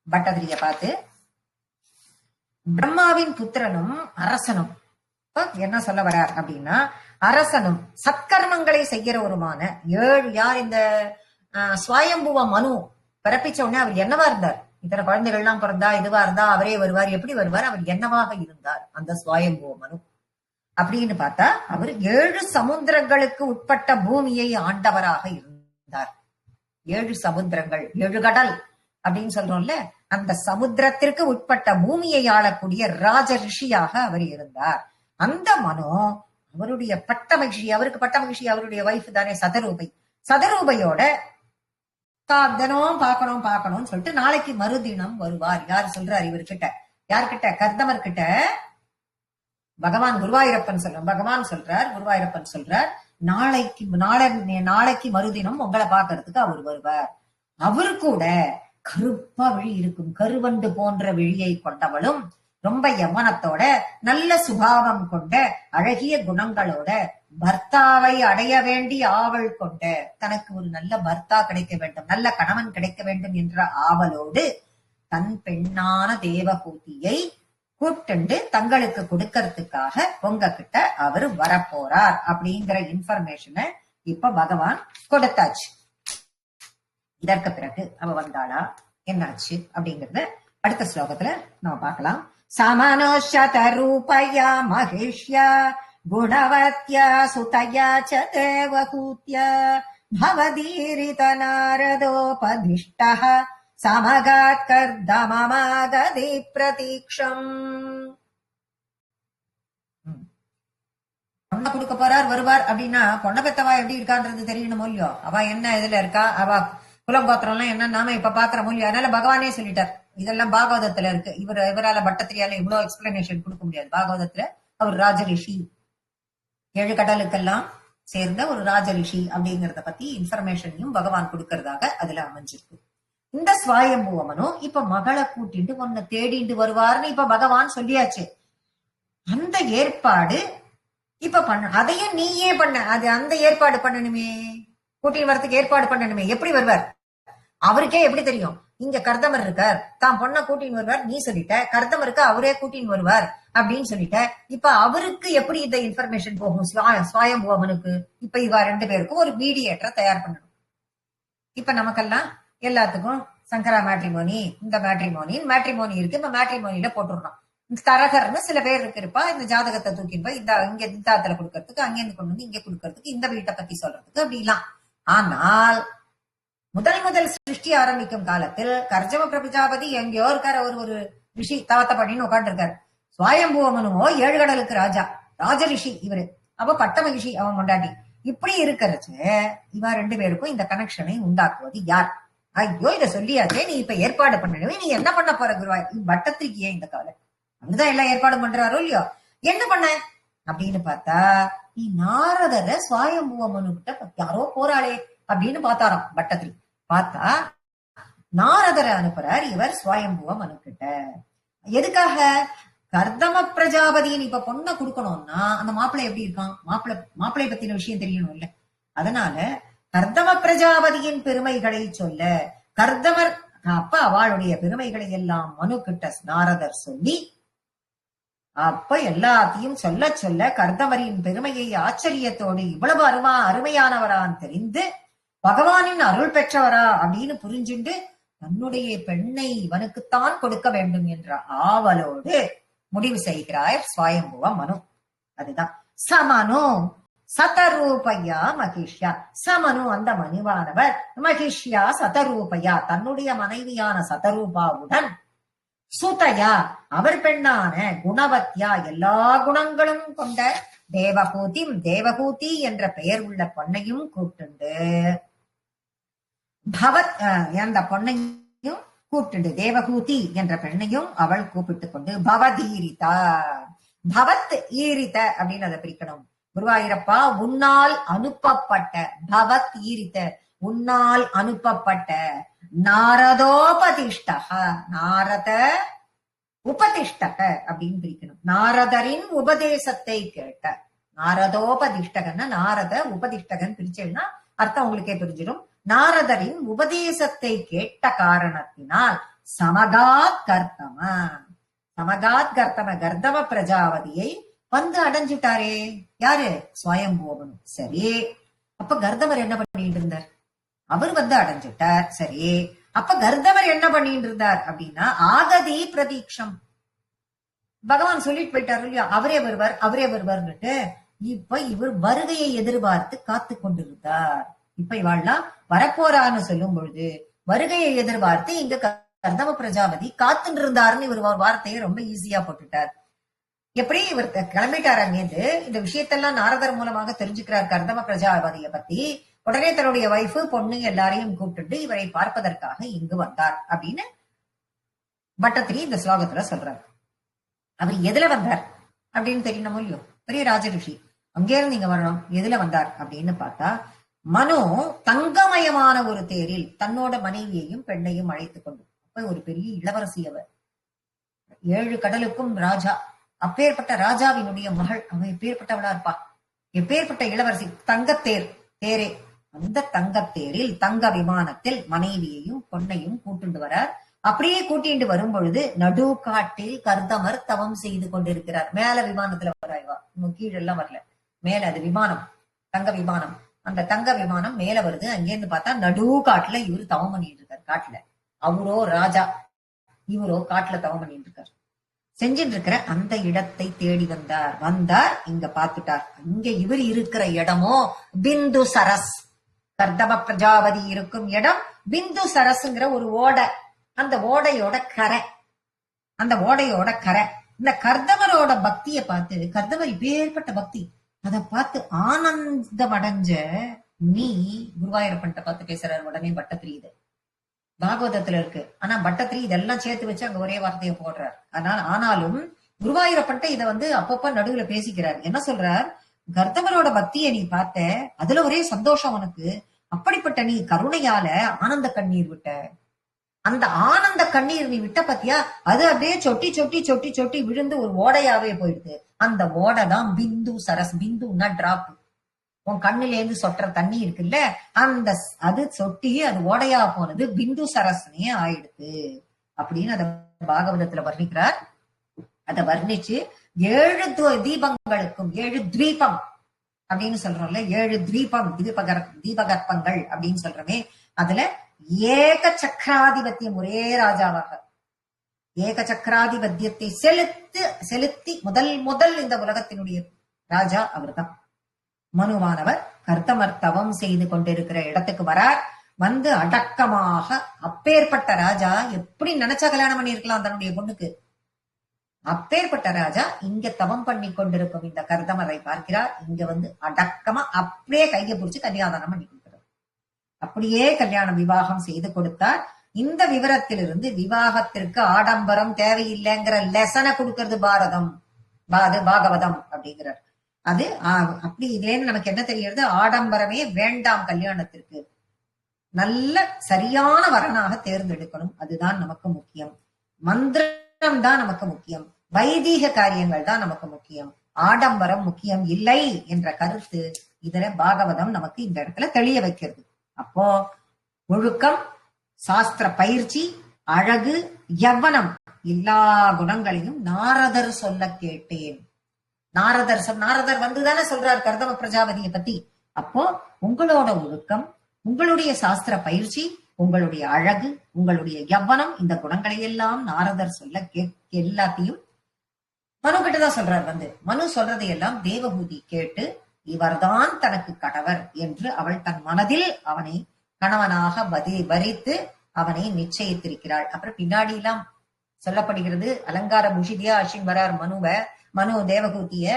பட்டதிரிய பார்த்து. பிரம்மாவின் புத்திரனும் அரசனும் என்ன சொல்ல வரார் அப்படின்னா, அரசனும் சத்கர்மங்களை செய்கிறவருமான 7 யார்? இந்த ஸ்வயம்புவ மனு பிறப்பிச்ச உடனே அவர் என்னவா இருந்தார்? இத்தனை குழந்தைகள் எல்லாம் பிறந்தா இதுவா இருந்தா அவரே வருவார், எப்படி வருவார்? அவர் என்னவாக இருந்தார் அந்த ஸ்வயம்புவ மனு அப்படின்னு பார்த்தா, அவர் 7 சமுத்திரங்களுக்கு உட்பட்ட பூமியை ஆண்டவராக இருந்தார். 7 சமுத்திரங்கள், 7 கடல் அப்படின்னு சொல்றோம்ல, அந்த சமுத்திரத்திற்கு உட்பட்ட பூமியை ஆளக்கூடிய ராஜ ரிஷியாக அவர் இருந்தார். அந்த மனு அவருடைய பட்டமகிழ்ச்சி, அவருக்கு பட்டமகிழ்ச்சி அவருடைய வைஃப் தானே சதரூபை. சதரூபையோட தினம் பார்க்கணும்னு சொல்லிட்டு நாளைக்கு மறுதினம் வருவார். யார் சொல்றார் இவர்கிட்ட? யார்கிட்ட? கர்தமர் கிட்ட பகவான் குருவாயூரப்பன் பகவான் சொல்றார், குருவாயூரப்பன் சொல்றார், நாளைக்கு மறுதினம் உங்களை பார்க்கறதுக்கு அவர் வருவார். அவரு கூட கருப்பா விழி இருக்கும், கருவண்டு போன்ற விழியை கொண்டவளும், ரொம்ப யமனத்தோட, நல்ல சுபாவம் கொண்ட, அழகிய குணங்களோட, பர்த்தாவை அடைய வேண்டி ஆவல் கொண்ட, தனக்கு ஒரு நல்ல பர்த்தா கிடைக்க வேண்டும், நல்ல கணவன் கிடைக்க வேண்டும் என்ற ஆவலோடு தன் பெண்ணான தேவகூதியை கூப்பிட்டு தங்களுக்கு கொடுக்கறதுக்காக உங்ககிட்ட அவர் வரப்போறார் அப்படிங்கிற இன்ஃபர்மேஷனை இப்ப பகவான் கொடுத்தாச்சு. இதற்கு பிறகு அவ வந்தாளா, என்னாச்சு அப்படிங்கறத அடுத்த ஸ்லோகத்துல நம்ம பார்க்கலாம். சமனோஷதரூபயா மகிஷ்யா குணவத்யா சுதயா ச தேவகூத்யா பவதீரித நாரதோபதிஷ்டः சமகாத் கர்தமமாகதி பிரதீக்ஷம். பொண்ணை கொடுக்க போறார், வருவார் அப்படின்னா பொண்ணை பெத்தவா எப்படி இருக்கான்றது தெரியணும் இல்லையோ? அவ என்ன இதுல இருக்கா, அவ குலங்கோத்திரம் எல்லாம் என்ன நாம இப்ப பாக்குற மூலியம். அதனால பகவானே சொல்லிட்டார், இதெல்லாம் பாகவதத்துல இருக்கு. இவரால பட்டத்திரியால இவ்வளவு எக்ஸ்பிளனேஷன் கொடுக்க முடியாது. பாகவதத்துல அவர் ராஜரிஷி, 7 கடலுக்கெல்லாம் சேர்ந்த ஒரு ராஜரிஷி அப்படிங்கறத பத்தி இன்ஃபர்மேஷனையும் பகவான் கொடுக்கறதாக அதுல அமைஞ்சிருக்கு. இந்த ஸ்வயம்புவமனும் இப்ப மகளை கூட்டிட்டு உன்னை தேடிட்டு வருவார்னு இப்ப பகவான் சொல்லியாச்சு. அந்த ஏற்பாடு இப்ப பண்ண, அதையும் நீயே பண்ண, அது அந்த ஏற்பாடு பண்ணணுமே, கூட்டின்னு வரத்துக்கு ஏற்பாடு பண்ணணுமே. எப்படி வருவார் அவருக்கே எப்படி தெரியும்? இங்க கர்தமர் இருக்கார், தான் பொண்ணை கூட்டின்னு வருவார் நீ சொல்லிட்ட, கர்தமருக்கு அவரே கூட்டின்னு வருவார் அப்படின்னு சொல்லிட்ட. இப்ப அவருக்கு எப்படி இந்த இன்ஃபர்மேஷன் போகும் ஸ்வயம்புவமனுக்கு? இப்ப இவா 2 பேருக்கும் ஒரு மீடியேட்டரை தயார் பண்ணணும். இப்ப நமக்கெல்லாம் எல்லாத்துக்கும் சங்கரா மேட்ரிமோனி, இந்த மேட்ரிமோனி இருக்கு. இப்ப மேட்ரிமோனியில போட்டுடுறோம். தரகர்னு சில பேர் இருப்பா, இந்த ஜாதகத்தை தூக்கின்னு போய் இங்க இந்தாத்துல கொடுக்கறதுக்கு, அங்கேருந்து கொண்டு வந்து இங்க கொடுக்கறதுக்கு, இந்த வீட்டை பத்தி சொல்றதுக்கு அப்படிலாம். ஆனால் முதல் சிருஷ்டி ஆரம்பிக்கும் காலத்தில் கர்ஜம பிரபுஜாபதி எங்கேயோ இருக்காரு, ஒரு ரிஷி தவத்த பண்ணின்னு உட்காந்து இருக்காரு. ஸ்வயம்புவமனுவோ 7 கடலுக்கு ராஜா, ராஜரிஷி இவரு, அவ பட்ட மகிழ்ச்சி அவன் கொண்டாடி. இப்படி இருக்கிறச்சு இவா 2 பேருக்கும் இந்த கனெக்ஷனை உண்டாக்குவது யார்? ஐயோ இத சொல்லியாச்சே, நீ இப்ப ஏற்பாடு பண்ணவே, நீ என்ன பண்ண போற குருவாய்? பட்டத்திரிக்கு ஏன் இந்த காலம்? அங்கதான் எல்லாம் ஏற்பாடு பண்றாரோ இல்லையோ, என்ன பண்ண அப்படின்னு பார்த்தா, நீ நாரதரை ஸ்வயம்புவமனு கிட்ட யாரோ போறாளே அப்படின்னு பார்த்தாராம் பட்டத்திரி. பார்த்தா நாரதரை அனுப்புறார் இவர் ஸ்வயம்புவமனு கிட்ட. எதுக்காக? கர்தம பிரஜாபதியின் இப்ப பொண்ணை கொடுக்கணும்னா அந்த மாப்பிள்ளை எப்படி இருக்கான், மாப்பிள்ளை பத்தின விஷயம் தெரியணும் இல்ல. அதனால கர்தம பிரஜாபதியின் பெருமைகளை சொல்ல கர்தமர் அப்ப அவளுடைய பெருமைகளை எல்லாம் மனு கிட்ட நாரதர் சொல்லி அப்ப எல்லாத்தையும் சொல்ல சொல்ல கர்தமரின் பெருமையை ஆச்சரியத்தோடு இவ்வளவு அருமையானவரான் தெரிந்து பகவானின் அருள் பெற்றவரா அப்படின்னு புரிஞ்சுண்டு தன்னுடைய பெண்ணை இவனுக்குத்தான் கொடுக்க வேண்டும் என்ற ஆவலோடு முடிவு செய்கிறார் ஸ்வயம்புவ மனு. அதுதான் சமனு சதரூபையா மகிஷ்யா. சமனு அந்த மனுவானவர் மகிஷ்யா சதரூபையா தன்னுடைய மனைவியான சதரூபாவுடன் சுதையா அவர் பெண்ணான குணவத்யா எல்லா குணங்களும் கொண்ட தேவகூதி என்ற பெயர் உள்ள பொண்ணையும் கூட்டுண்டு அந்த பொண்ணையும் கூப்பிட்டு தேவகூதி என்ற பெண்ணையும் அவள் கூப்பிட்டுக் கொண்டு பவதீரிதா பவத் ஈரித அப்படின்னு அதை பிரிக்கணும். குருவாயிரப்பா உன்னால் அனுப்பப்பட்ட பவத் ஈரித்த உன்னால் அனுப்பப்பட்ட நாரதோபதிஷ்டக நாரத உபதிஷ்டக அப்படின்னு பிரிக்கணும். நாரதரின் உபதேசத்தை கேட்ட நாரதோபதிஷ்டகன்னா நாரத உபதிஷ்டகன் பிரிச்சேன்னா அர்த்தம் உங்களுக்கே புரிஞ்சிடும். நாரதரின் உபதேசத்தை கேட்ட காரணத்தினால் சமகாத் கர்த்தம கர்தம பிரஜாவதியை வந்து அடைஞ்சிட்டாரே யாரு ஸ்வயம்புவனும். சரி அப்ப கர்தமர் என்ன பண்ணிட்டு இருந்தார்? அவர் வந்து அடைஞ்சிட்டார். சரி அப்ப கர்தமர் என்ன பண்ணிட்டு இருந்தார் அப்படின்னா ஆகதி பிரதீட்சம் பகவான் சொல்லிட்டு போயிட்டாரு இல்லையா, அவரே வருவார்னுட்டு. இப்ப இவர் வருகையை எதிர்பார்த்து காத்து கொண்டிருந்தார். இப்ப இவாள்லாம் வரப்போறான்னு சொல்லும் பொழுது வருகையை எதிர்பார்த்து இங்க கர்தம பிரஜாபதி காத்துட்டு இருந்தாருன்னு இவர் வார்த்தையை ரொம்ப ஈஸியா போட்டுட்டார். எப்படி இவர் கிளம்பிட்டார் அங்கேருந்து இந்த விஷயத்தெல்லாம் நாரதர் மூலமாக தெரிஞ்சுக்கிறார் கர்தம பிரஜாபதியை பத்தி. உடனே தன்னுடைய வைஃபு பொண்ணு எல்லாரையும் கூப்பிட்டு இவரை பார்ப்பதற்காக இங்கு வந்தார் அப்படின்னு பட்டத்திரி இந்த ஸ்லோகத்துல சொல்றார். அவர் எதுல வந்தார் அப்படின்னு தெரியணும் இல்லையோ, பெரிய ராஜரிஷி அங்கே இருந்து இங்க வரணும். எதுல வந்தார் அப்படின்னு பார்த்தா மனு தங்கமயமான ஒரு தேரில் தன்னோட மனைவியையும் பெண்ணையும் அழைத்துக் கொண்டு, அப்ப ஒரு பெரிய இளவரசி அவர், 7 கடலுக்கும் ராஜா, அப்பேற்பட்ட ராஜாவினுடைய மகள், அவன் எப்பேற்பட்டவளா இருப்பா, எப்பேற்பட்ட இளவரசி, தேரே அந்த தங்கத்தேரில் தங்க விமானத்தில் மனைவியையும் பொண்ணையும் கூட்டிட்டு வரார். அப்படியே கூட்டிட்டு வரும் பொழுது நடு காட்டில் கர்தமர் தவம் செய்து கொண்டிருக்கிறார். மேல விமானத்துல வராய்வா, கீழெல்லாம் வரல, மேல அது விமானம், தங்க விமானம். அந்த தங்க விமானம் மேல வருது. அங்கேருந்து பார்த்தா நடு காட்டுல இவரு தவம் பண்ணிட்டு இருக்காரு. காட்டுல அவரோ ராஜா, இவரோ காட்டுல தவம் பண்ணிட்டு இருக்காரு. செஞ்சுட்டு இருக்கிற அந்த இடத்தை தேடி வந்தார். இங்க பாத்துட்டார். இங்க இவர் இருக்கிற இடமோ பிந்து சரஸ், கர்தம பிரஜாபதி இருக்கும் இடம் பிந்து சரஸ்ங்கிற ஒரு ஓடை. அந்த ஓடையோட கரை, இந்த கர்தமரோட பக்தியை பார்த்து, கர்தமர் இப்பேற்பட்ட பக்தி, அதை பார்த்து ஆனந்தம் அடைஞ்ச நீ குருவாயூரப்பன்ட்ட பார்த்து பேசுறாரு. உடனே பட்டத்திரி இது பாகவதத்துல இருக்கு. ஆனா பட்டத்திரி இதெல்லாம் சேர்த்து வச்சு அங்க ஒரே வார்த்தையை போடுறார். ஆனாலும் குருவாயூரப்பன்ட்ட இதை வந்து அப்பப்ப நடுவுல பேசிக்கிறார். என்ன சொல்றார்? கர்தமரோட பக்தியை நீ பார்த்த, அதுல ஒரே சந்தோஷம் உனக்கு, அப்படிப்பட்ட நீ கருணையால ஆனந்த கண்ணீர் விட்ட. அந்த ஆனந்த கண்ணீர் நீ விட்ட பத்தியா, அது அப்படியே சொட்டி சொட்டி சொட்டி சொட்டி விழுந்து ஒரு ஓடையாவே போயிடுது. அந்த ஓடை தான் பிந்து சரஸ். பிந்துன்னா டிராப், உன் கண்ணுல இருந்து சொட்டுற தண்ணி இருக்குல்ல, அந்த அது சொட்டி அது ஓடையா போனது பிந்து சரஸ்னே ஆயிடுது அப்படின்னு அத பாகவதத்துல வர்ணிக்கிறார். அதை வர்ணிச்சு 7 தீபங்களுக்கும் 7 தீபம் அப்படின்னு சொல்றோம்ல, 7 தீபம் தீபகற்பங்கள் அப்படின்னு சொல்றோமே, அதுல ஏக சக்கராதிபத்தியம், ஒரே ராஜாவாக ஏக சக்கராதிபத்தியத்தை செலுத்தி முதல் இந்த உலகத்தினுடைய ராஜா அவர்தான். மனுவானவர் கர்தமர் தவம் செய்து கொண்டிருக்கிற இடத்துக்கு வரார். வந்து அடக்கமாக, அப்பேற்பட்ட ராஜா எப்படி நினைச்சா கல்யாணம் பண்ணி இருக்கலாம் தன்னுடைய பொண்ணுக்கு, அப்பேற்பட்ட ராஜா இங்க தவம் பண்ணி கொண்டிருக்கும் இந்த கர்தமரை பார்க்கிறார். இங்க வந்து அடக்கமா அப்படியே கையை பிடிச்சு கல்யாணம் பண்ணி கொடுக்கிறார். அப்படியே கல்யாணம் விவாகம் செய்து கொடுத்தார். இந்த விவரத்திலிருந்து விவாகத்திற்கு ஆடம்பரம் தேவையில்லைங்கிற லெசனை கொடுக்கிறது பாகவதம் அப்படிங்கிறார். அது அப்படி இதுலேன்னு நமக்கு என்ன தெரிகிறது? ஆடம்பரமே வேண்டாம் கல்யாணத்திற்கு, நல்ல சரியான வரனாக தேர்ந்தெடுக்கணும், அதுதான் நமக்கு முக்கியம். மந்திரம் தான் நமக்கு முக்கியம், வைதீக காரியங்கள் தான் நமக்கு முக்கியம், ஆடம்பரம் முக்கியம் இல்லை என்ற கருத்து இதுல பாகவதம் நமக்கு இந்த இடத்துல தெளிய வைக்கிறது. அப்போ ஒழுக்கம், சாஸ்திர பயிற்சி, அழகு, யவ்வனம் எல்லா குணங்களையும் நாரதர் சொல்ல கேட்டேன். நாரதர் வந்துதானே சொல்றார் கர்தம பிரஜாபதியை பத்தி. அப்போ உங்களோட ஒழுக்கம், உங்களுடைய சாஸ்திர பயிற்சி, உங்களுடைய அழகு, உங்களுடைய யவ்வனம், இந்த குணங்களை எல்லாம் நாரதர் சொல்ல எல்லாத்தையும் மனு கிட்டதான் சொல்றார். மனு சொல்றதையெல்லாம் தேவகூதி கேட்டு இவர்தான் தனக்கு கணவர் என்று அவள் தன் மனதில் அவனை கணவனாக வரித்து அவனை நிச்சயித்திருக்கிறாள். அப்புறம் பின்னாடி எல்லாம் சொல்லப்படுகிறது, அலங்கார பூஷிதியா அஸ்வின் வரார் மனு தேவகூதிய.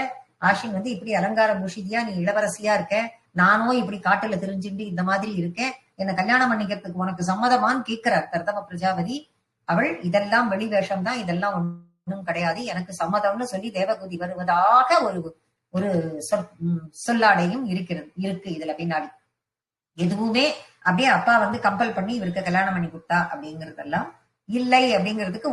அஸ்வின் இப்படி அலங்கார பூஷிதியா, நீ இளவரசியா இருக்க, நானும் இப்படி காட்டுல தெரிஞ்சுட்டு இந்த மாதிரி இருக்கேன், என்ன கல்யாணம் பண்ணிக்கிறதுக்கு உனக்கு சம்மதமான்னு கேட்கிறார் கர்தம பிரஜாபதி. அவள் இதெல்லாம் வெளி வேஷம் தான், இதெல்லாம் ஒன்றும் கிடையாது, எனக்கு சம்மதம்னு சொல்லி தேவகூதி வருவதாக ஒரு சொல்லாடையும் இருக்கு இதுல பின்னாடி. எதுவுமே அப்படியே அப்பா கம்பல் பண்ணி இவருக்கு கல்யாணம் பண்ணி கொடுத்தா அப்படிங்கறதெல்லாம் இல்லை. அப்படிங்கிறதுக்கு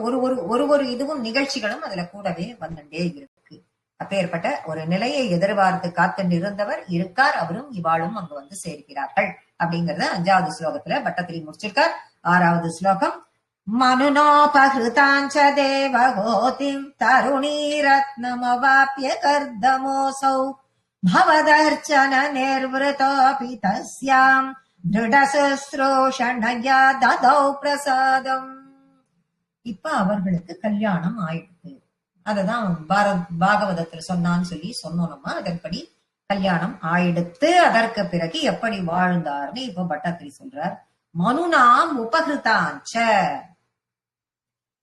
ஒரு இதுவும் நிகழ்ச்சிகளும் அதுல கூடவே வந்துட்டே இருக்கு. அப்பேற்பட்ட ஒரு நிலையை எதிர்பார்த்து காத்து இருந்தவர் இருக்கார். அவரும் இவாளும் அங்கு சேர்க்கிறார்கள் அப்படிங்கறத 5வது ஸ்லோகத்துல பட்டத்திரி முடிச்சிருக்கார். 6வது ஸ்லோகம், மனுனோபஹிதாஞ்ச தேவகோதிம் தருணீரத்னமவாப்ய கர்தமோசௌ பவதர்ச்சன நிர்வృతோபி தஸ்யாம் திருடசுஸ்ரோஷணயா ததௌ பிரசாதம். இப்ப அவர்களுக்கு கல்யாணம் ஆயிடுது. அததான் பாகவதத்துல சொன்னான்னு சொல்லி சொன்னோம் நம்ம. அதன்படி கல்யாணம் ஆயிடுத்து. அதற்கு பிறகு எப்படி வாழ்ந்தார்னு இப்ப பட்டத்திரி சொல்றார். மனுனாம் உபகிருதாஞ்ச,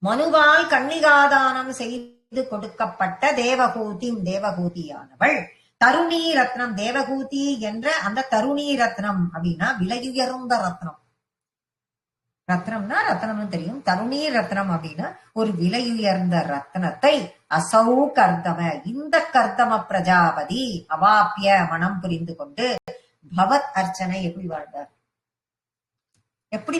மனுவால் கன்னிகாதானம் செய்து கொடுக்கப்பட்ட தேவகூதியானவள் தருணி ரத்னம். தேவகூதி என்ற அந்த தருணி ரத்னம் அப்படின்னா விலையுயர்ந்த ரத்னம். ரத்னம்னா ரத்னம்னு தெரியும். தருணி ரத்னம் அப்படின்னா ஒரு விலையுயர்ந்த ரத்னத்தை அசௌ கர்தம, இந்த கர்தம பிரஜாபதி அவாப்பிய மனம் புரிந்து கொண்டு பவத் அர்ச்சனை எப்படி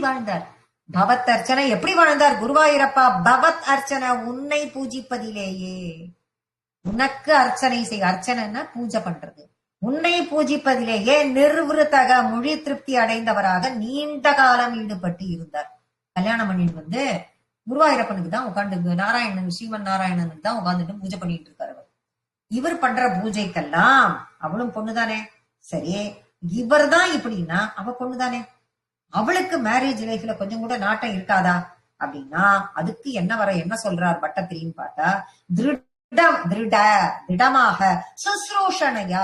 வாழ்ந்தார் பவத் அர்ச்சனை எப்படி வாழ்ந்தார்? குருவாயூரப்பா, பவத் அர்ச்சனை உன்னை பூஜிப்பதிலேயே, உனக்கு அர்ச்சனை செய். அர்ச்சனைன்னா பூஜை பண்றது. உன்னை பூஜிப்பதிலேயே நிர்வృతக மொழி திருப்தி அடைந்தவராக நீண்ட காலம் ஈடுபட்டு இருந்தார். கல்யாணம் பண்ணிட்டு குருவாயூரப்பனுக்கு தான் உட்காந்து நாராயணன், ஸ்ரீமன் நாராயணனுக்கு தான் உட்காந்துட்டு பூஜை பண்ணிட்டு இருக்காரு. இவர் பண்ற பூஜைக்கெல்லாம் அவளும் பொண்ணுதானே. சரி, இவர் தான் இப்படின்னா அவ பொண்ணுதானே. அவளுக்கு மேரேஜ் லைஃப்ல கொஞ்சம் கூட நாட்டம் இருக்காதா அப்படின்னா அதுக்கு என்ன சொல்றார் பட்டத்திரின்னு பார்த்தா, திடமாக சுஸ்ரூஷணையா,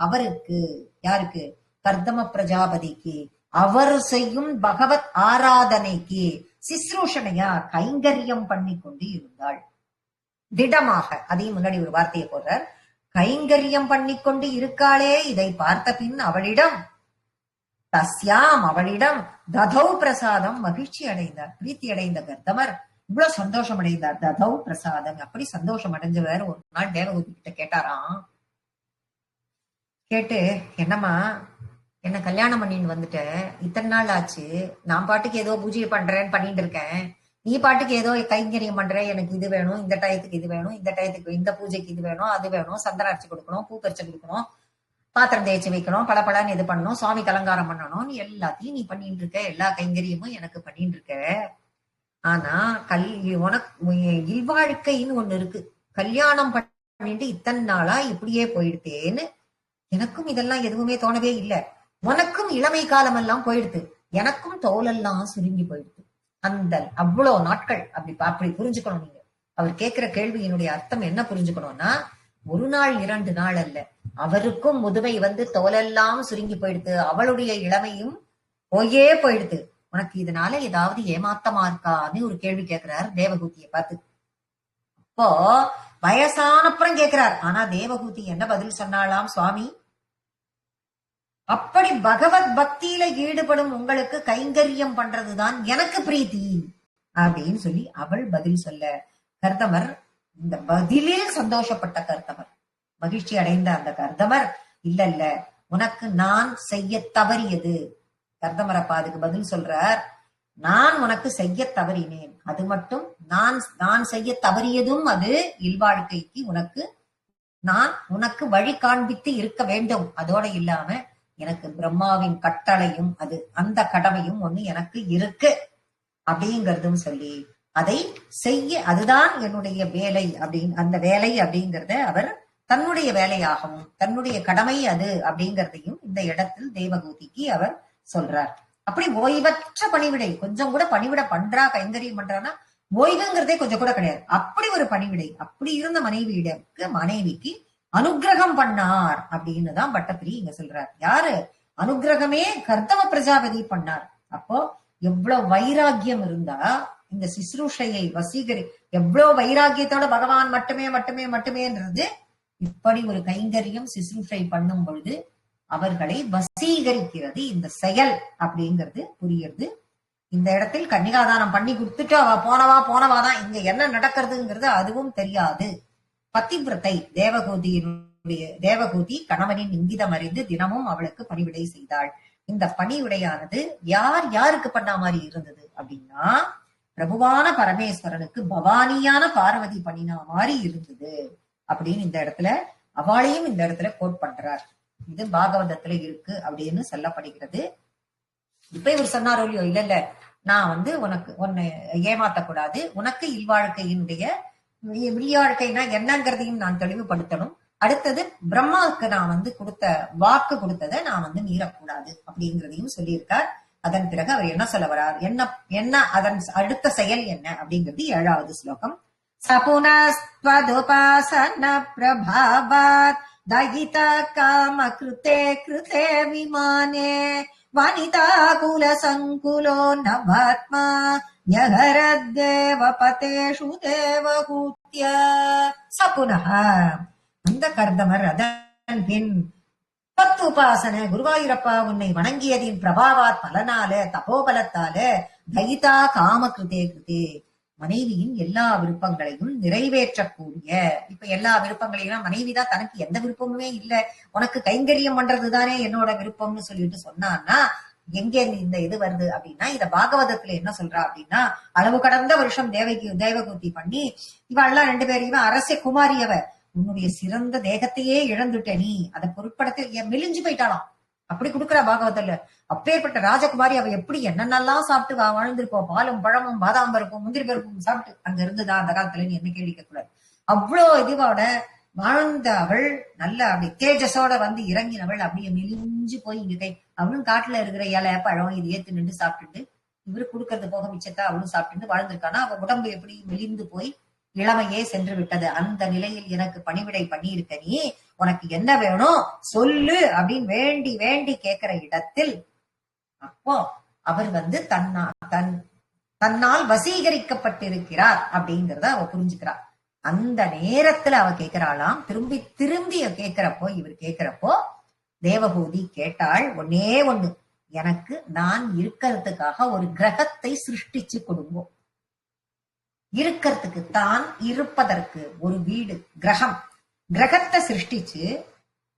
அவருக்கு, யாருக்கு? கர்தம பிரஜாபதிக்கு, அவர் செய்யும் பகவத் ஆராதனைக்கு சிஸ்ரூஷணையா கைங்கரியம் பண்ணி கொண்டு இருந்தாள். திடமாக, அதையும் முன்னாடி ஒரு வார்த்தையை போடுறார். கைங்கரியம் பண்ணி கொண்டு இருக்காளே, இதை பார்த்த பின் அவளிடம் ததௌ பிரசாதம், மகிழ்ச்சி அடைந்தார், பிரீத்தி அடைந்த கர்தமர் இவ்வளவு சந்தோஷம் அடைந்தார். ததௌ பிரசாதம், அப்படி சந்தோஷம் அடைஞ்சவர் ஒரு நாள் தேவகூதி கிட்ட கேட்டாராம். கேட்டு, என்னம்மா என்ன கல்யாணம் பண்ணின்னு வந்துட்ட, இத்தனை நாள் ஆச்சு, நான் பாட்டுக்கு ஏதோ பூஜை பண்றேன்னு பண்ணிட்டு இருக்கேன், நீ பாட்டுக்கு ஏதோ கைங்கரியம் பண்ற, எனக்கு இது வேணும், இந்த டயத்துக்கு இது வேணும், இந்த டயத்துக்கு இந்த பூஜைக்கு இது வேணும், அது வேணும், சந்தனம் அரைச்சு கொடுக்கணும், பூ பறிச்சு கொடுக்கணும், பாத்திரம் தேய்ச்சி வைக்கணும், பலன்னு இது பண்ணணும், சுவாமிக்கு அலங்காரம் பண்ணணும், எல்லாத்தையும் நீ பண்ணிட்டு இருக்க, எல்லா கைங்கரியமும் எனக்கு பண்ணிட்டு இருக்க. ஆனா உனக்கு இல்வாழ்க்கைன்னு ஒண்ணு இருக்கு. கல்யாணம் பண்ணிட்டு இத்தனை நாளா இப்படியே போயிடுத்தேன்னு எனக்கும் இதெல்லாம் எதுவுமே தோணவே இல்லை. உனக்கும் இளமை காலம் எல்லாம் போயிடுது, எனக்கும் தோலெல்லாம் சுருங்கி போயிடுது. அந்த அவ்வளவு நாட்கள் அப்படி புரிஞ்சுக்கணும் நீங்க. அவர் கேட்கிற கேள்வியினுடைய அர்த்தம் என்ன புரிஞ்சுக்கணும்னா, ஒரு நாள் 2 நாள் அல்ல, அவருக்கும் முதுமை தோலெல்லாம் சுருங்கி போயிடுது, அவளுடைய இளமையும் போயிடுது. உனக்கு இதனால ஏதாவது ஏமாத்தமா இருக்கான்னு ஒரு கேள்வி கேட்கிறார் தேவகூதியை பார்த்து. அப்போ வயசானப்புறம் கேட்கிறார். ஆனா தேவகூதி என்ன பதில் சொன்னாலாம்? சுவாமி, அப்படி பகவத் பக்தியில ஈடுபடும் உங்களுக்கு கைங்கரியம் பண்றதுதான் எனக்கு பிரீத்தி அப்படின்னு சொல்லி அவள் பதில் சொல்ல, கர்தமர் இந்த பதிலில் சந்தோஷப்பட்ட கர்தமர், மகிழ்ச்சி அடைந்த அந்த கர்தமர், இல்ல உனக்கு நான் செய்ய தவறியது. கர்தமரப்பா அதுக்கு பதில் சொல்றார், நான் உனக்கு செய்ய தவறினேன், அது மட்டும் நான் செய்ய தவறியதும் அது இல்வாழ்க்கைக்கு உனக்கு நான் உனக்கு வழி காண்பித்து இருக்க வேண்டும். அதோட இல்லாம எனக்கு பிரம்மாவின் கட்டளையும் அந்த கடமையும் ஒண்ணு எனக்கு இருக்கு அப்படிங்கறதும் சொல்லி அதை செய்ய, அதுதான் என்னுடைய வேலை அப்படின்னு, அந்த வேலை அப்படிங்கறத அவர் தன்னுடைய வேலையாகவும் தன்னுடைய கடமை அது அப்படிங்கறதையும் இந்த இடத்தில் தேவகூதிக்கு அவர் சொல்றார். அப்படி ஓய்வற்ற பணிவிடை, கொஞ்சம் கூட பணிவிட பண்றா, கைங்கரியம் பண்றான்னா ஓய்வுங்கிறதே கொஞ்சம் கூட கிடையாது. அப்படி ஒரு பணிவிடை, அப்படி இருந்த மனைவிக்கு அனுகிரகம் பண்ணார் அப்படின்னு தான் பட்டத்திரி இங்க சொல்றார். யாரு அனுகிரகமே கர்தம பிரஜாபதி பண்ணார். அப்போ எவ்வளவு வைராக்கியம் இருந்தா இந்த சிசுரூஷையை எவ்வளவு வைராக்கியத்தோட பகவான் மட்டுமேன்றது இப்படி ஒரு கைங்கரியம் சிசுரூஷை பண்ணும் பொழுது அவர்களை வசீகரிக்கிறது இந்த செயல் அப்படிங்கிறது புரியுது. இந்த இடத்தில் கன்னிகாதானம் பண்ணி கொடுத்துட்டு அவ போனவாதான் இங்க என்ன நடக்கிறதுங்கிறது அதுவும் தெரியாது. பதிவிரத்தை தேவகூதி கணவனின் இங்கிதம் அறிந்து தினமும் அவளுக்கு பணிவிடை செய்தாள். இந்த பணிவிடையானது யாருக்கு பண்ண மாதிரி இருந்தது அப்படின்னா, பிரபுவான பரமேஸ்வரனுக்கு பவானியான பார்வதி பண்ணினா மாதிரி இருந்தது அப்படின்னு இந்த இடத்துல அவளையும் இந்த இடத்துல கோட் பண்றார். இது பாகவதத்துல இருக்கு அப்படின்னு சொல்லப்படுகிறது. இப்ப இவர் சொன்னாரோ இல்லையோ, இல்ல நான் உன்னை ஏமாத்தக்கூடாது, உனக்கு இல்வாழ்க்கையினுடைய விழியாழ்க்கைனா என்னங்கிறதையும் நான் தெளிவுபடுத்தணும். அடுத்தது பிரம்மாவுக்கு நான் கொடுத்த வாக்கு கொடுத்ததை நான் மீறக்கூடாது அப்படிங்கிறதையும் சொல்லியிருக்கார். அதன் பிறகு அவர் என்ன சொல்ல வரார், என்ன அதன் அடுத்த செயல் என்ன அப்படிங்கிறது 7வது ஸ்லோகம். சபுனஸ்த்வதுபாசன பிரபாவாத் தயித காம கிருதே விமானே வனிதா குல சங்குலோ நவாத்மா யகரத்தேவபதேஷு தேவகூத்ய. சபுனஹ அந்த கர்தமர் அதன் பின் உபாசன குருவாயூரப்பா உன்னை வணங்கியதின் பிரபாவாத் பலனால தபோபலத்தால தயிதா காம கிருதே மனைவியின் எல்லா விருப்பங்களையும் நிறைவேற்றக்கூடிய, இப்ப எல்லா விருப்பங்களையும் மனைவிதான் தனக்கு எந்த விருப்பமுமே இல்ல, உனக்கு கைங்கரியம் பண்றதுதானே என்னோட விருப்பம்னு சொல்லிட்டு சொன்னான்னா எங்கே இந்த இது வருது அப்படின்னா, இத பாகவதத்துல என்ன சொல்றா அப்படின்னா, அளவு கடந்த வருஷம் தேவகூதி பண்ணி இவெல்லாம் 2 பேரையும் அரச குமாரியவ உன்னுடைய சிறந்த தேகத்தையே இழந்துட்ட, நீ அதை பொருட்படுத்த மெலிஞ்சு போயிட்டாலாம். அப்படி கொடுக்குறா பாகவதத்துல. அப்பேற்பட்ட ராஜகுமாரி அவ எப்படி என்னென்னலாம் சாப்பிட்டு வாழ்ந்திருப்போம், பாலும் பழமும் பாதாம் பருப்பும் முந்திரி பருப்பும் சாப்பிட்டு அங்க இருந்துதான் அந்த காலத்துல நீ என்ன கேள்விக்க கூடாது. அவ்வளோ இதுவோட வாழ்ந்த அவள் நல்ல அப்படி தேஜஸோட இறங்கினவள் அப்படியே மெலிஞ்சு போய் இங்க அவளும் காட்டுல இருக்கிற இலை பழம் இது ஏத்து நின்று சாப்பிட்டுட்டு இவரு கொடுக்கறது போக மிச்சத்தை அவளும் சாப்பிட்டு வாழ்ந்திருக்கானா, அவ உடம்பு எப்படி மெலிந்து போய் இளமையே சென்று விட்டது. அந்த நிலையில் எனக்கு பணிவிடை பண்ணியிருக்க, நீ உனக்கு என்ன வேணும் சொல்லு அப்படின்னு வேண்டி வேண்டி கேட்கிற இடத்தில் அப்போ அவர் தன்னால் வசீகரிக்கப்பட்டிருக்கிறார் அப்படிங்கறத அவ புரிஞ்சுக்கிறார். அந்த நேரத்துல அவ கேட்கிறாளாம், திரும்பி திரும்பி இவர் கேட்கிறப்போ தேவகூதி கேட்டாள், ஒன்னே ஒண்ணு, எனக்கு நான் இருக்கிறதுக்காக ஒரு கிரகத்தை சிருஷ்டிச்சு கொடுங்கோ. இருக்கிறதுக்கு தான் இருப்பதற்கு ஒரு வீடு கிரகத்தை சிருஷ்டிச்சு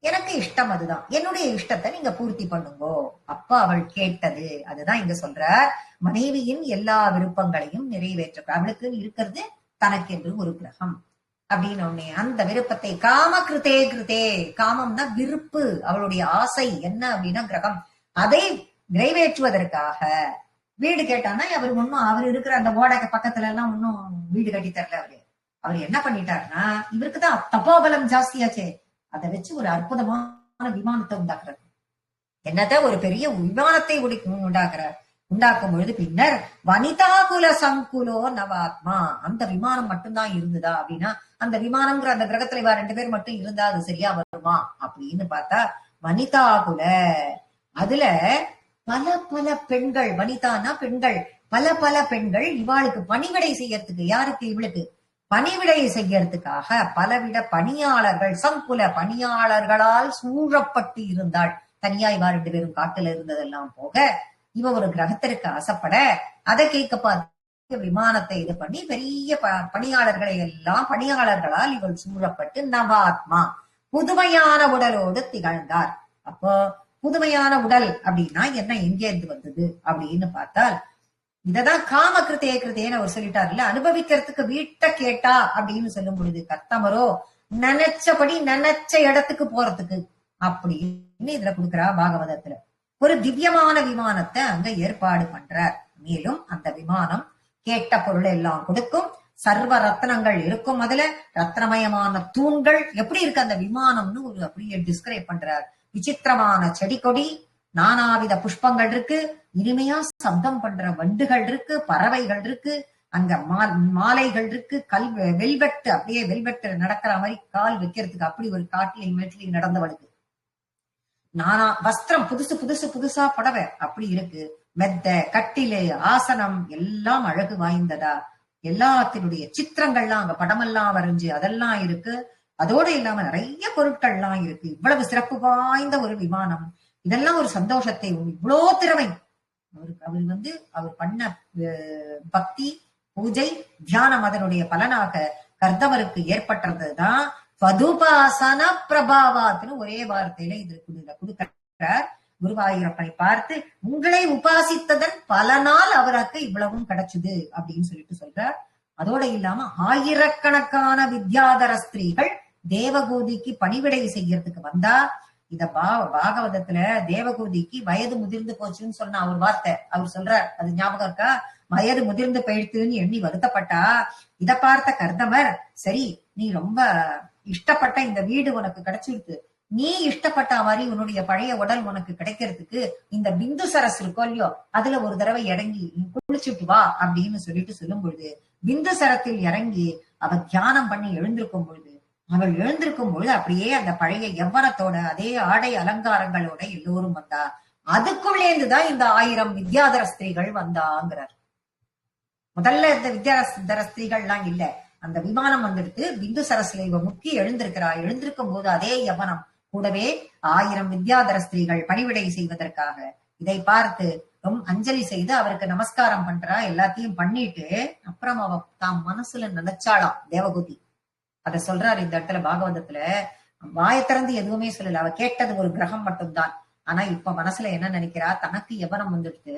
எனக்கு இஷ்டம், அதுதான் என்னுடைய இஷ்டத்தை நீங்க பூர்த்தி பண்ணுங்கோ. அப்ப அவள் கேட்டது அதுதான் இங்க சொல்ற, மனைவியின் எல்லா விருப்பங்களையும் நிறைவேற்ற அவளுக்கு இருக்கிறது தனக்கென்று ஒரு கிரகம் அப்படின்னு ஒண்ணே அந்த விருப்பத்தை காம கிருதே காமம்னா விருப்பு, அவளுடைய ஆசை என்ன அப்படின்னா கிரகம், அதை நிறைவேற்றுவதற்காக வீடு கேட்டானா அவர் இருக்கிற அந்த ஓடை பக்கத்துல எல்லாம் ஒன்னும் வீடு கட்டி தரல. அவர் என்ன பண்ணிட்டாருன்னா, இவருக்குதான் தபோபலம் ஜாஸ்தியாச்சே, அதை வச்சு ஒரு அற்புதமான விமானத்தை உண்டாக்குறாரு. என்னத ஒரு பெரிய விமானத்தை உண்டாக்கும் பொழுது பின்னர் வனிதா குல சங்குலோ நவாத்மா, அந்த விமானம் மட்டும்தான் இருந்ததா அப்படின்னா, அந்த விமானம்ங்கிற அந்த கிரகத்துல 2 பேர் மட்டும் இருந்தா அது சரியா வருமா அப்படின்னு பார்த்தா, வனிதா குல அதுல பல பல பெண்கள், வனிதானா பெண்கள், பல பல பெண்கள் இவாளுக்கு பணிவிடை செய்யறதுக்கு, யாருக்கு இவளுக்கு பணிவிடை செய்யறதுக்காக பலவிட பணியாளர்கள், சங்குல பணியாளர்களால் சூழப்பட்டு இருந்தாள். தனியா இவா 2 பேரும் காட்டுல இருந்ததெல்லாம் போக இவ ஒரு கிரகத்திற்கு ஆசைப்பட அதை கேட்க பார்த்து விமானத்தை இது பண்ணி பெரிய பணியாளர்களால் இவள் சூழப்பட்டு நவாத்மா புதுமையான உடலோடு திகழ்ந்தார். அப்போ புதுமையான உடல் அப்படின்னா என்ன, எங்கே இருந்து வந்தது அப்படின்னு பார்த்தால், இததான் காம கிருத்தேன்னு அவர் சொல்லிட்டாருல்ல, அனுபவிக்கிறதுக்கு வீட்டை கேட்டா அப்படின்னு சொல்லும் பொழுது கர்த்தமரோ நினைச்சபடி நினைச்ச இடத்துக்கு போறதுக்கு அப்படின்னு இதுல கொடுக்கிறா பாகவதத்துல. ஒரு திவ்யமான விமானத்தை அங்க ஏற்பாடு பண்றார். மேலும் அந்த விமானம் கேட்ட பொருள் எல்லாம் கொடுக்கும், சர்வ ரத்னங்கள் இருக்கும், அதுல ரத்னமயமான தூண்கள். எப்படி இருக்கு அந்த விமானம்னு ஒரு அப்படியே டிஸ்கிரைப் பண்றார். விசித்திரமான செடி கொடி, நானாவித புஷ்பங்கள் இருக்கு, இனிமையா சப்தம் பண்ற வண்டுகள் இருக்கு, பறவைகள் இருக்கு, அங்க மாலைகள் இருக்கு, வெல்வெட்டு, அப்படியே வெல்வெட்டு நடக்கிற மாதிரி கால் வைக்கிறதுக்கு அப்படி ஒரு காட்டிலையும் மேட்டிலையும் நடந்தவளுக்கு நானா வஸ்திரம், புதுசு புதுசு புதுசா புடவை அப்படி இருக்கு. மெத்த, கட்டிலு, ஆசனம் எல்லாம் அழகு வாய்ந்ததா. எல்லாத்தினுடைய சித்திரங்கள்லாம் அங்க படமெல்லாம் வரைஞ்சு அதெல்லாம் இருக்கு. அதோட இல்லாம நிறைய பொருட்கள்லாம் இருக்கு. இவ்வளவு சிறப்பு வாய்ந்த ஒரு விமானம். இதெல்லாம் ஒரு சந்தோஷத்தை, இவ்வளோ திறமை அவர் அவர் பண்ண பக்தி, பூஜை, தியானம் அதனுடைய பலனாக கர்தவருக்கு ஏற்பட்டதுதான் பதுபாசன பிரபாவாத்னு ஒரே வார்த்தையில இது கொடுக்கிறார். குருவாயூரப்பனை பார்த்து உங்களை உபாசித்ததன் பலனால் அவருக்கு இவ்வளவும் கிடைச்சது அப்படின்னு சொல்லிட்டு சொல்றார். அதோட இல்லாம ஆயிரக்கணக்கான வித்யாதர ஸ்திரீகள் தேவகூதிக்கு பணிவிடை செய்யறதுக்கு வந்தா. இத பாகவதத்துல தேவகூதிக்கு வயது முதிர்ந்து போச்சுன்னு சொன்ன ஒரு வார்த்தை அவர் சொல்றார். அது ஞாபகம் இருக்கா? வயது முதிர்ந்து போயிடுத்துன்னு எண்ணி வருத்தப்பட்டா. இத பார்த்த கர்தமர், சரி நீ ரொம்ப இஷ்டப்பட்ட இந்த வீடு உனக்கு கிடைச்சிருக்கு, நீ இஷ்டப்பட்ட மாதிரி உன்னுடைய பழைய உடல் உனக்கு கிடைக்கிறதுக்கு இந்த பிந்து சரஸ் இருக்கோ இல்லையோ அதுல ஒரு தடவை இறங்கி குளிச்சுட்டு வா அப்படின்னு சொல்லிட்டு சொல்லும் பொழுது பிந்து சரத்தில் இறங்கி அவ தியானம் பண்ணி எழுந்திருக்கும் பொழுது அப்படியே அந்த பழைய யவ்வனத்தோட அதே ஆடை அலங்காரங்களோட எல்லோரும் வந்தா. அதுக்குள்ளேந்துதான் இந்த 1000 வித்யாதர ஸ்திரீகள் வந்தாங்கிறார். முதல்ல இந்த வித்யாதர ஸ்திரீகள் எல்லாம் இல்ல, அந்த விமானம் வந்துடுத்து பிந்து சரஸ்ல இவ முக்கி எழுந்திருக்கிறா. எழுந்திருக்கும் போது அதே யவனம் கூடவே 1000 வித்யாதர ஸ்திரீகள் பணிவிடை செய்வதற்காக. இதை பார்த்து அஞ்சலி செய்து அவருக்கு நமஸ்காரம் பண்றா. எல்லாத்தையும் பண்ணிட்டு அப்புறம் அவ தாம் மனசுல நினைச்சாளாம் தேவகூதி. அத சொல்றாரு இந்த இடத்துல பாகவதத்துல. வாய திறந்து எதுவுமே சொல்லல, அவ கேட்டது ஒரு கிரகம் மட்டும்தான். ஆனா இப்ப மனசுல என்ன நினைக்கிறா, தனக்கு யவனம் வந்துடுத்து,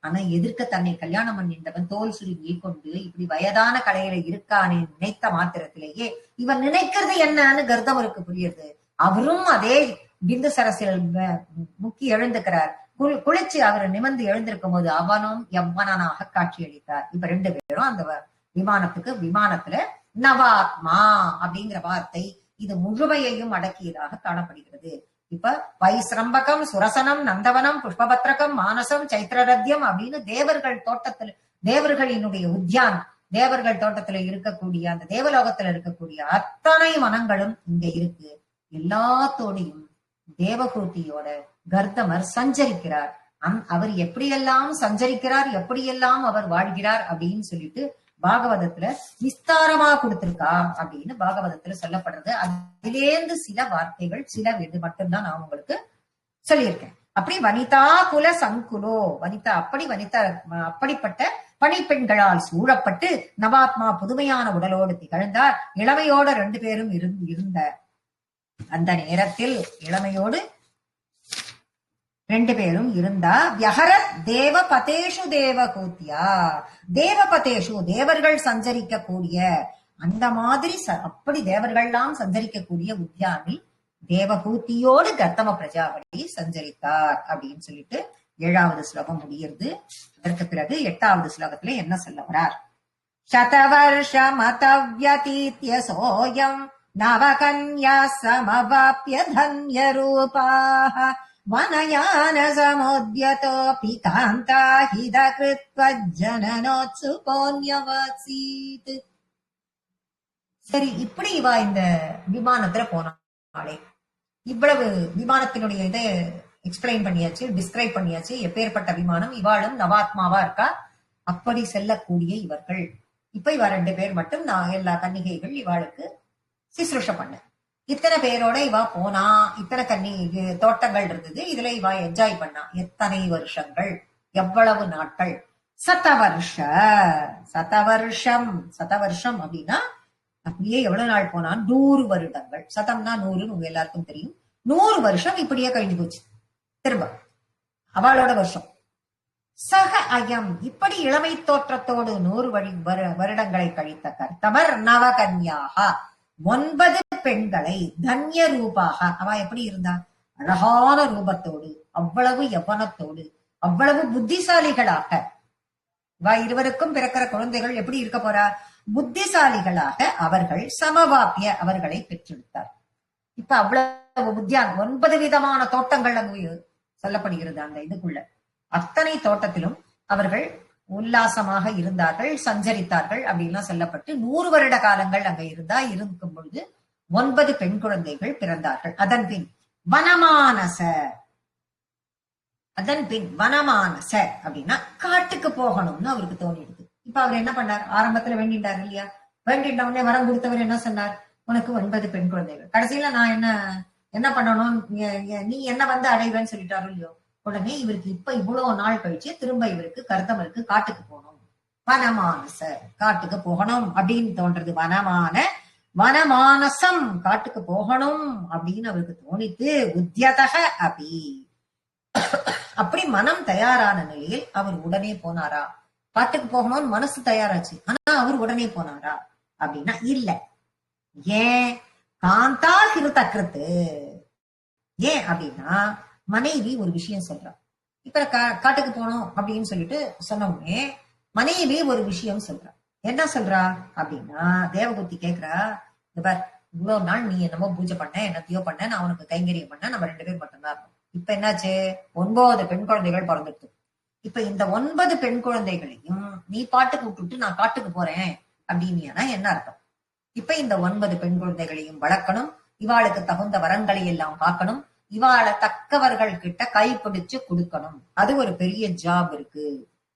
ஆனா எதிர்க்க தன்னை கல்யாணம் பண்ணின்றவன் தோல் சுருங்கி கொண்டு இப்படி வயதான கலையில இருக்கானே நினைத்த மாத்திரத்திலேயே இவன் நினைக்கிறது என்னன்னு கர்தவருக்கு புரியுது. அவரும் அதே பிந்து சரசில் முக்கி எழுந்துக்கிறார். குளிச்சு அவர் நிமிர்ந்து எழுந்திருக்கும் போது அவனும் யவ்வனனாக காட்சியளித்தார். இப்ப 2 பேரும் அந்த விமானத்துல நவாத்மா அப்படிங்கிற வார்த்தை இது முழுமையையும் அடக்கியதாக காணப்படுகிறது. இப்ப வைஸ்ரம்பகம், சுரசனம், நந்தவனம், புஷ்பபத்ரகம், மானசம், சைத்திரரத்யம் அப்படின்னு தேவர்களினுடைய உத்தியான், தேவர்கள் தோட்டத்துல இருக்கக்கூடிய அந்த தேவலோகத்துல இருக்கக்கூடிய அத்தனை வனங்களும் இங்க இருக்கு. எல்லாத்தோடையும் தேவகூதியோட கர்தமர் சஞ்சரிக்கிறார். அவர் எப்படியெல்லாம் சஞ்சரிக்கிறார், எப்படியெல்லாம் அவர் வாழ்கிறார் அப்படின்னு சொல்லிட்டு பாகவதத்துல விஸ்தாரமா கொடுத்திருக்கா அப்படின்னு பாகவதத்துல சொல்லப்படுறது. அதிலேந்து சில வார்த்தைகள், சில இது மட்டும்தான் நான் உங்களுக்கு சொல்லியிருக்கேன். அப்படி வனிதா குல சங்குலோ, அப்படிப்பட்ட பணிப்பெண்களால் சூழப்பட்டு நவாத்மா புதுமையான உடலோடு திகழ்ந்தார். இளமையோட 2 பேரும் இருந்த அந்த நேரத்தில் இளமையோடு 2 பேரும் இருந்தா. வியஹரத் தேவபதேஷு தேவகூத்தியா, தேவபதேஷு தேவர்கள் சஞ்சரிக்க கூடிய அந்த மாதிரி அப்படி தேவர்கள்லாம் சஞ்சரிக்கக்கூடிய உத்தியானில் தேவகூத்தியோடு கர்தம பிரஜாபதி சஞ்சரித்தார் அப்படின்னு சொல்லிட்டு 7வது ஸ்லோகம் முடிகிறது. அதற்கு பிறகு 8வது ஸ்லோகத்துல என்ன சொல்ல வரார்? சதவர்ஷமதவ்யதீத்ய சோயம் நவகன்யா சமவாப்ய தன்ய ரூபாஹ வனயான சமோத்யதோபி காந்தாஹித கிருத்வஜ்ஜனனோத்சுகோன்யவாசீத். சரி, இப்படி இவா இந்த விமானத்துல போனாலே இவ்வளவு விமானத்தினுடைய இதை எக்ஸ்பிளைன் பண்ணியாச்சு, டிஸ்கிரைப் பண்ணியாச்சு. எப்பேற்பட்ட விமானம், இவாளும் நவாத்மாவா இருக்கா. அப்படி செல்லக்கூடிய இவர்கள் இப்ப இவ 2 பேர் மட்டும் எல்லா கன்னிகைகள் இவாளுக்கு சிசுருஷ பண்ண. இத்தனை பேரோட இவா போனா, இத்தனை தோட்டங்கள் இருந்தது, இதுல இவா என்ஜாய் பண்ணா. எத்தனை வருஷங்கள், எவ்வளவு நாட்கள்? சதவர்ஷம் அப்படின்னா அப்படியே எவ்வளவு நாள் போனா 100 வருடங்கள். சதம்னா 100 உங்க எல்லாருக்கும் தெரியும். 100 வருஷம் இப்படியே கழிஞ்சு போச்சு. திரும்ப அவளோட வருஷம். சக அயம், இப்படி இளமை தோற்றத்தோடு 100 வருடங்களை கழித்த கர்த்தவர் நவகன்யாக 9 பெண்களை தன்ய ரூபாக, அவ எப்படி இருந்தா அழகான ரூபத்தோடு, அவ்வளவு யவனத்தோடு, அவ்வளவு புத்திசாலிகளாக, இவ இருவருக்கும் பிறக்கிற குழந்தைகள் எப்படி இருக்க போறா, புத்திசாலிகளாக அவர்கள் சமவாப்பிய அவர்களை பெற்றெடுத்தார். இப்ப அவ்வளவு புத்தியான் 9 விதமான தோட்டங்கள் அங்கு சொல்லப்படுகிறது. அந்த இதுக்குள்ள அத்தனை தோட்டத்திலும் அவர்கள் உல்லாசமாக இருந்தார்கள், சஞ்சரித்தார்கள் அப்படின்லாம் சொல்லப்பட்டு 100 வருட காலங்கள் அங்க இருக்கும் பொழுது 9 பெண் குழந்தைகள் பிறந்தார்கள். அதன் பின் வனமானச, அப்படின்னா காட்டுக்கு போகணும்னு அவருக்கு தோணிடுது. இப்ப அவர் என்ன பண்ணார், ஆரம்பத்துல வேண்டிட்டார் இல்லையா, வேண்டிட்ட உடனே வரம் கொடுத்தவர் என்ன சொன்னார், உனக்கு 9 பெண் குழந்தைகள், கடைசியில நான் என்ன பண்ணணும், நீ என்ன வந்து அடைவேன்னு சொல்லிட்டாரு இல்லையோ. உடனே இவருக்கு இப்ப இவ்வளவு நாள் கழிச்சு திரும்ப இவருக்கு கர்த்தமருக்கு காட்டுக்கு போகணும், வனமானச காட்டுக்கு போகணும் அப்படின்னு தோன்றது. வனமானசம் காட்டுக்கு போகணும் அப்படின்னு அவருக்கு தோணித்து, உத்தியதக அபி, அப்படி மனம் தயாரான நிலையில் அவர் உடனே போனாரா. காட்டுக்கு போகணும்னு மனசு தயாராச்சு, ஆனா அவர் உடனே போனாரா அப்படின்னா இல்ல. ஏன், காந்தா கிருத்தக்கிருத்து, ஏன் அப்படின்னா மனைவி ஒரு விஷயம் சொல்றா. இப்ப காட்டுக்கு போனோம் அப்படின்னு சொல்லிட்டு சொன்ன உடனே மனைவி ஒரு விஷயம் சொல்றா. என்ன சொல்றா அப்படின்னா, தேவகூதி கேக்குறா, இவ்வளவு நாள் நீ என்னமோ பூஜை பண்ண, என்னத்தையோ பண்ண, நான் உனக்கு கைங்கரியம் பண்ண, நம்ம 2 பேர் மட்டும்தான் இருக்கோம். இப்ப என்னாச்சு, 9 பெண் குழந்தைகள் பிறந்துட்டு. இப்ப இந்த 9 பெண் குழந்தைகளையும் நீ பாட்டுக்கு விட்டுட்டு நான் காட்டுக்கு போறேன் அப்படின்னு என்ன அர்த்தம்? இப்ப இந்த 9 பெண் குழந்தைகளையும் வளர்க்கணும், இவாளுக்கு தகுந்த வரங்களை எல்லாம் பார்க்கணும், இவாளை தக்கவர்கள் கிட்ட கைப்பிடிச்சு கொடுக்கணும், அது ஒரு பெரிய ஜாப் இருக்கு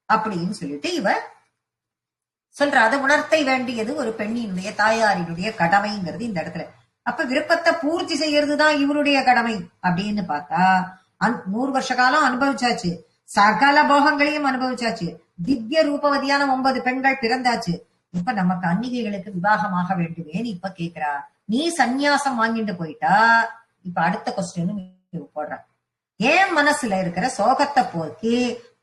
அப்படின்னு சொல்லிட்டு இவ சொல்ற. அதை உணர்த்த வேண்டியது ஒரு பெண்ணினுடைய, தாயாரினுடைய கடமைங்கிறது இந்த இடத்துல. அப்ப விருப்பத்தை பூர்த்தி செய்யறதுதான் இவருடைய கடமை அப்படின்னு பார்த்தா, 100 வருஷ காலம் அனுபவிச்சாச்சு, சகல போகங்களையும் அனுபவிச்சாச்சு, திவ்ய ரூபவதியான 9 பெண்கள் பிறந்தாச்சு. இப்ப நமக்கு அன்னிகைகளுக்கு விவாகமாக வேண்டுமேன்னு இப்ப கேக்குறா. நீ சந்நியாசம் வாங்கிட்டு போயிட்டா, இப்ப அடுத்த கொஸ்டின் போடுற, ஏன் மனசுல இருக்கிற சோகத்தை போக்கி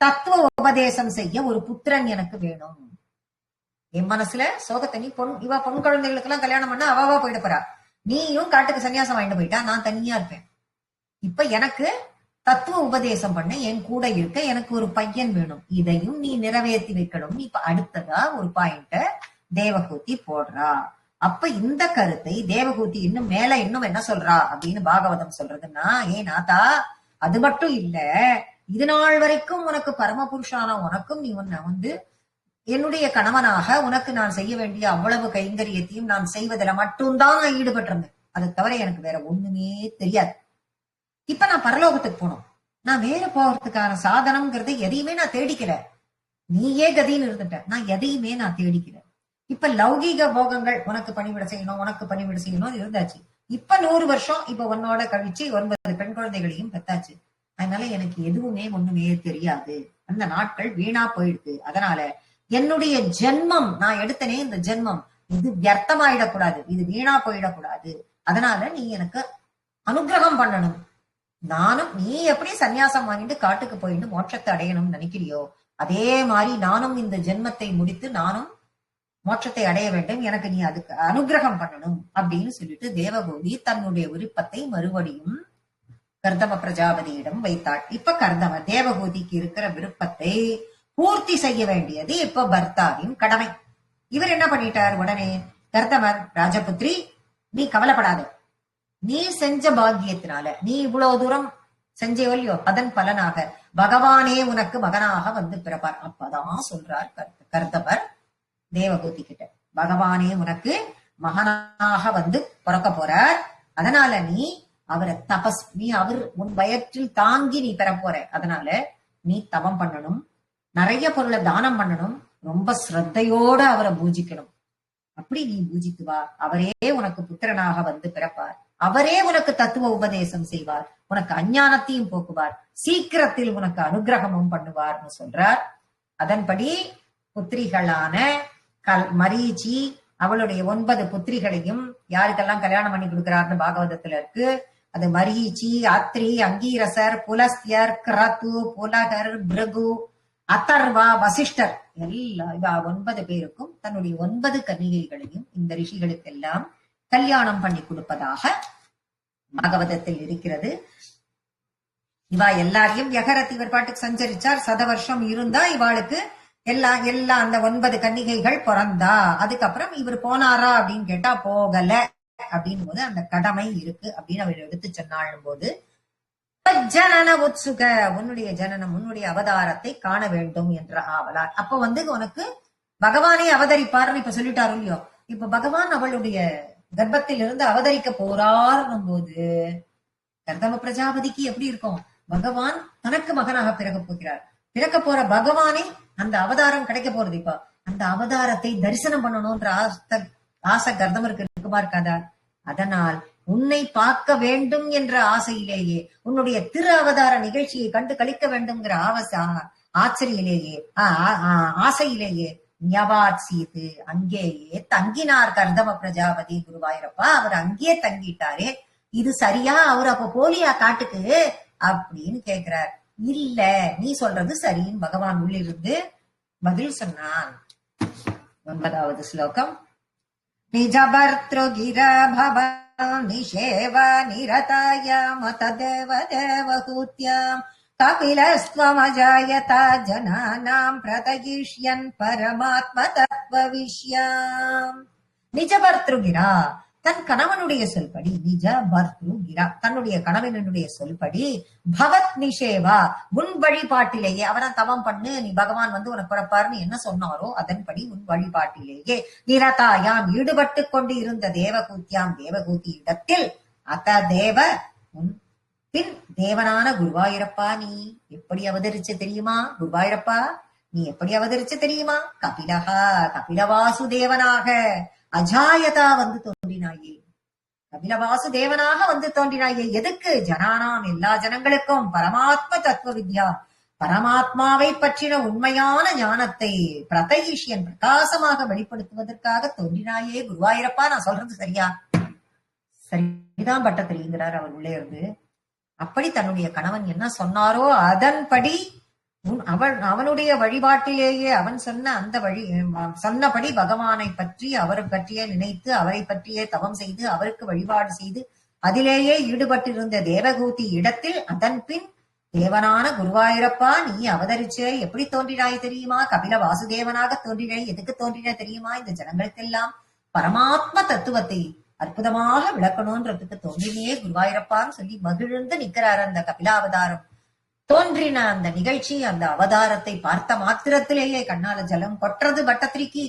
தத்துவ உபதேசம் செய்ய ஒரு புத்திரன் எனக்கு வேணும். என் மனசுல சோகத்தை நீ இவ பொன் குழந்தைகளுக்கு எல்லாம் கல்யாணம் பண்ண அவவா போயிட போறா, நீயும் காட்டுக்கு சன்னியாசம் வாங்கிட்டு போயிட்டா, நான் தனியா இருப்பேன். இப்ப எனக்கு தத்துவ உபதேசம் பண்ண என் கூட இருக்க எனக்கு ஒரு பையன் வேணும், இதையும் நீ நிறைவேற்றி வைக்கணும். இப்ப அடுத்ததா ஒரு பாயிண்ட தேவகூதி போடுறா. அப்ப இந்த கருத்தை தேவகூதி இன்னும் மேல இன்னும் என்ன சொல்றா அப்படின்னு பாகவதம் சொல்றதுன்னா, ஏன் நாதா, அது மட்டும் இல்ல, இது நாள் வரைக்கும் உனக்கு பரமபுருஷான உனக்கும் நீ உன்னை என்னுடைய கணவனாக உனக்கு நான் செய்ய வேண்டிய அவ்வளவு கைங்கரியத்தையும் நான் செய்வதில் மட்டும்தான் நான் ஈடுபட்டிருந்தேன், அதை தவிர எனக்கு வேற ஒண்ணுமே தெரியாது. இப்ப நான் பரலோகத்துக்கு போனோம், நான் வேற போறதுக்கான சாதனம்ங்கிறத எதையுமே நான் தேடிக்கல, நீயே கதின்னு இருந்துட்ட, நான் எதையுமே நான் தேடிக்கல. இப்ப லௌகீக போகங்கள் உனக்கு பணிவிட செய்யணும், உனக்கு பணிவிட செய்யணும் இருந்தாச்சு. இப்ப 100 வருஷம் இப்ப உன்னோட கழிச்சு 9 பெண் குழந்தைகளையும் பெத்தாச்சு, அதனால எனக்கு எதுவுமே ஒண்ணுமே தெரியாது, அந்த நாட்கள் வீணா போயிடுது. அதனால என்னுடைய ஜென்மம் நான் எடுத்தனே, இந்த ஜென்மம் இது வியர்த்தமாயிடக்கூடாது, இது வீணா போயிடக்கூடாது, அதனால நீ எனக்கு அனுகிரகம் பண்ணணும். நானும் நீ எப்படி சன்னியாசம் வாங்கிட்டு காட்டுக்கு போயிட்டு மோட்சத்தை அடையணும்னு நினைக்கிறியோ, அதே மாதிரி நானும் இந்த ஜென்மத்தை முடித்து நானும் மோட்சத்தை அடைய வேண்டும், எனக்கு நீ அதுக்கு அனுகிரகம் பண்ணணும் அப்படின்னு சொல்லிட்டு தேவகூதி தன்னுடைய விருப்பத்தை மறுபடியும் கர்தம பிரஜாபதியிடம் வைத்தாள். இப்ப கர்தம தேவகூதிக்கு இருக்கிற விருப்பத்தை பூர்த்தி செய்ய வேண்டியது இப்ப பர்த்தாவின் கடமை. இவர் என்ன பண்ணிட்டார், உடனே கர்தமர், ராஜபுத்திரி நீ கவலைப்படாத, நீ செஞ்ச பாக்கியத்தினால நீ இவ்வளவு தூரம் செஞ்சவல்லையோ, அதன் பலனாக பகவானே உனக்கு மகனாக வந்து பிறப்பார். அப்பதான் சொல்றார் கர்தமர் தேவகூதி கிட்ட, பகவானே உனக்கு மகனாக வந்து பிறக்க போறார், அதனால நீ அவரை நீ அவர் உன் வயிற்றில் தாங்கி நீ பெற போற, அதனால நீ தவம் பண்ணணும், நிறைய பொருளை தானம் பண்ணணும், ரொம்ப ஸ்ரத்தையோட அவரை பூஜிக்கணும். அப்படி நீ பூஜித்து வா, அவரே உனக்கு புத்திரனாக வந்து பிறப்பார், அவரே உனக்கு தத்துவ உபதேசம் செய்வார், உனக்கு அஞ்ஞானத்தையும் போக்குவார், சீக்கிரத்தில் உனக்கு அனுகிரகமும் பண்ணுவார்னு சொல்றார். அதன்படி புத்திரிகளான மரீச்சி அவளுடைய 9 புத்திரிகளையும் யாருக்கெல்லாம் கல்யாணம் பண்ணி கொடுக்கிறார்னு பாகவதத்துல இருக்கு. அது மரீச்சி, அத்ரி, அங்கீரசர், புலஸ்தியர், கிரது, புலகர், பிருகு, அதர்வா, வசிஷ்டர், எல்லா 9 பேருக்கும் தன்னுடைய 9 கன்னிகைகளையும் இந்த ரிஷிகளுக்கெல்லாம் கல்யாணம் பண்ணி கொடுப்பதாக பாகவதத்தில் இருக்கிறது. இவா எல்லாரையும் யகரத் இவர் பாட்டுக்கு சஞ்சரிச்சார். 100 வருஷம் இருந்தா இவாளுக்கு எல்லாம் அந்த 9 கன்னிகைகள் பிறந்தா. அதுக்கப்புறம் இவர் போனாரா அப்படின்னு கேட்டா போகல. அப்படின் போது அந்த கடமை இருக்கு அப்படின்னு அவர் எடுத்து சொன்னாலும் போது ஜனன உத்சுக, உன்னுடைய ஜனனம் உன்னுடைய அவதாரத்தை காண வேண்டும் என்ற ஆவலார். அப்ப உனக்கு பகவானே அவதரிப்பார்னு இப்ப சொல்லிட்டாரு இல்லையோ. இப்ப பகவான் அவளுடைய கர்ப்பத்தில் இருந்து அவதரிக்க போறார்னும் போது கர்தம பிரஜாபதிக்கு எப்படி இருக்கும்? பகவான் தனக்கு மகனாக பிறக்க போகிறார். பிறக்க போற பகவானே அந்த அவதாரம் கிடைக்க போறது. இப்ப அந்த அவதாரத்தை தரிசனம் பண்ணணும்ன்ற ஆசை கர்தமருக்கு இருக்குமா இருக்காதா? அதனால் உன்னை பார்க்க வேண்டும் என்ற ஆசையிலேயே, உன்னுடைய திரு அவதார நிகழ்ச்சியை கண்டு கழிக்க வேண்டும்ங்கிற ஆசையிலேயே ஞபாத்சீது அங்கேயே தங்கினார் கர்தம பிரஜாபதி. குருவாயூரப்பா அவர் அங்கேயே தங்கிட்டாரே, இது சரியா? அவர் அப்ப போலியா காட்டுக்கு அப்படின்னு கேட்கிறார். இல்ல, நீ சொல்றது சரின்னு பகவான் உள்ளிருந்து பதில் சொன்னான். 9வது ஸ்லோகம். நிஜபர்த்ருகிர பவ நிஷேவ நிரதாய மததேவ தேவகூத்யாம் கபிலஸ்த்வமஜாயதா ஜனானாம் பிரதயிஷ்யன் பரமாத்ம தத்வவிஷ்யாம். நிஜபர்த்ருகிரா, தன் கணவனுடைய சொல்படி, நிஜ பர்த்ருகிரா தன்னுடைய கணவனுடைய சொல்படி, பவத் நிஷேவா உன் வழிபாட்டிலேயே, அவரை தவம் பண்ணு, நீ பகவான் உனக்கு பிறப்பார்னு என்ன சொன்னாரோ அதன்படி உன் வழிபாட்டிலேயே நிரதாயாம் ஈடுபட்டு கொண்டு இருந்த தேவகூத்தியாம் தேவகூதி இடத்தில் அத தேவ உன் பின் தேவனான குருவாயூரப்பா நீ எப்படி அவதரிச்சு தெரியுமா? குருவாயூரப்பா நீ எப்படி அவதரிச்சு தெரியுமா? கபிலஹா கபிலவாசுதேவனாக அஜாயதா தோன்றினாயே, கபிலவாசுதேவனாக தோன்றினாயே. எதுக்கு? ஜனானாம் எல்லா ஜனங்களுக்கும் பரமாத்ம தத்துவ வித்யா பரமாத்மாவை பற்றின உண்மையான ஞானத்தை பிரதயிஷ்யன் பிரகாசமாக வெளிப்படுத்துவதற்காக தோன்றினாயே குருவாயூரப்பா. நான் சொல்றது சரியா? சரிதான் பட்ட தெரியுங்கிறார் அவர் உள்ளே இருந்து. அப்படி தன்னுடைய கணவன் என்ன சொன்னாரோ அதன்படி அவனுடைய வழிபாட்டிலேயே அவன் சொன்ன அந்த சொன்னபடி பகவானை பற்றி அவரை பற்றியே நினைத்து அவரை பற்றியே தவம் செய்து அவருக்கு வழிபாடு செய்து அதிலேயே ஈடுபட்டிருந்த தேவகூதி இடத்தில் அதன் பின் தேவனான குருவாயூரப்பா நீ அவதரிச்சே எப்படி தோன்றினாய் தெரியுமா? கபில வாசுதேவனாக தோன்றினாய். எதுக்கு தோன்றின தெரியுமா? இந்த ஜனங்களுக்கெல்லாம் பரமாத்ம தத்துவத்தை அற்புதமாக விளக்கணும்ன்றதுக்கு தோன்றினே குருவாயூரப்பான்னு சொல்லி மகிழ்ந்து நிக்கிறார். அந்த கபிலாவதாரம் தோன்றின அந்த நிகழ்ச்சி, அந்த அவதாரத்தை பார்த்த மாத்திரத்திலேயே கண்ணால ஜலம் கொட்டுறது. பட்டத்திரிக்கு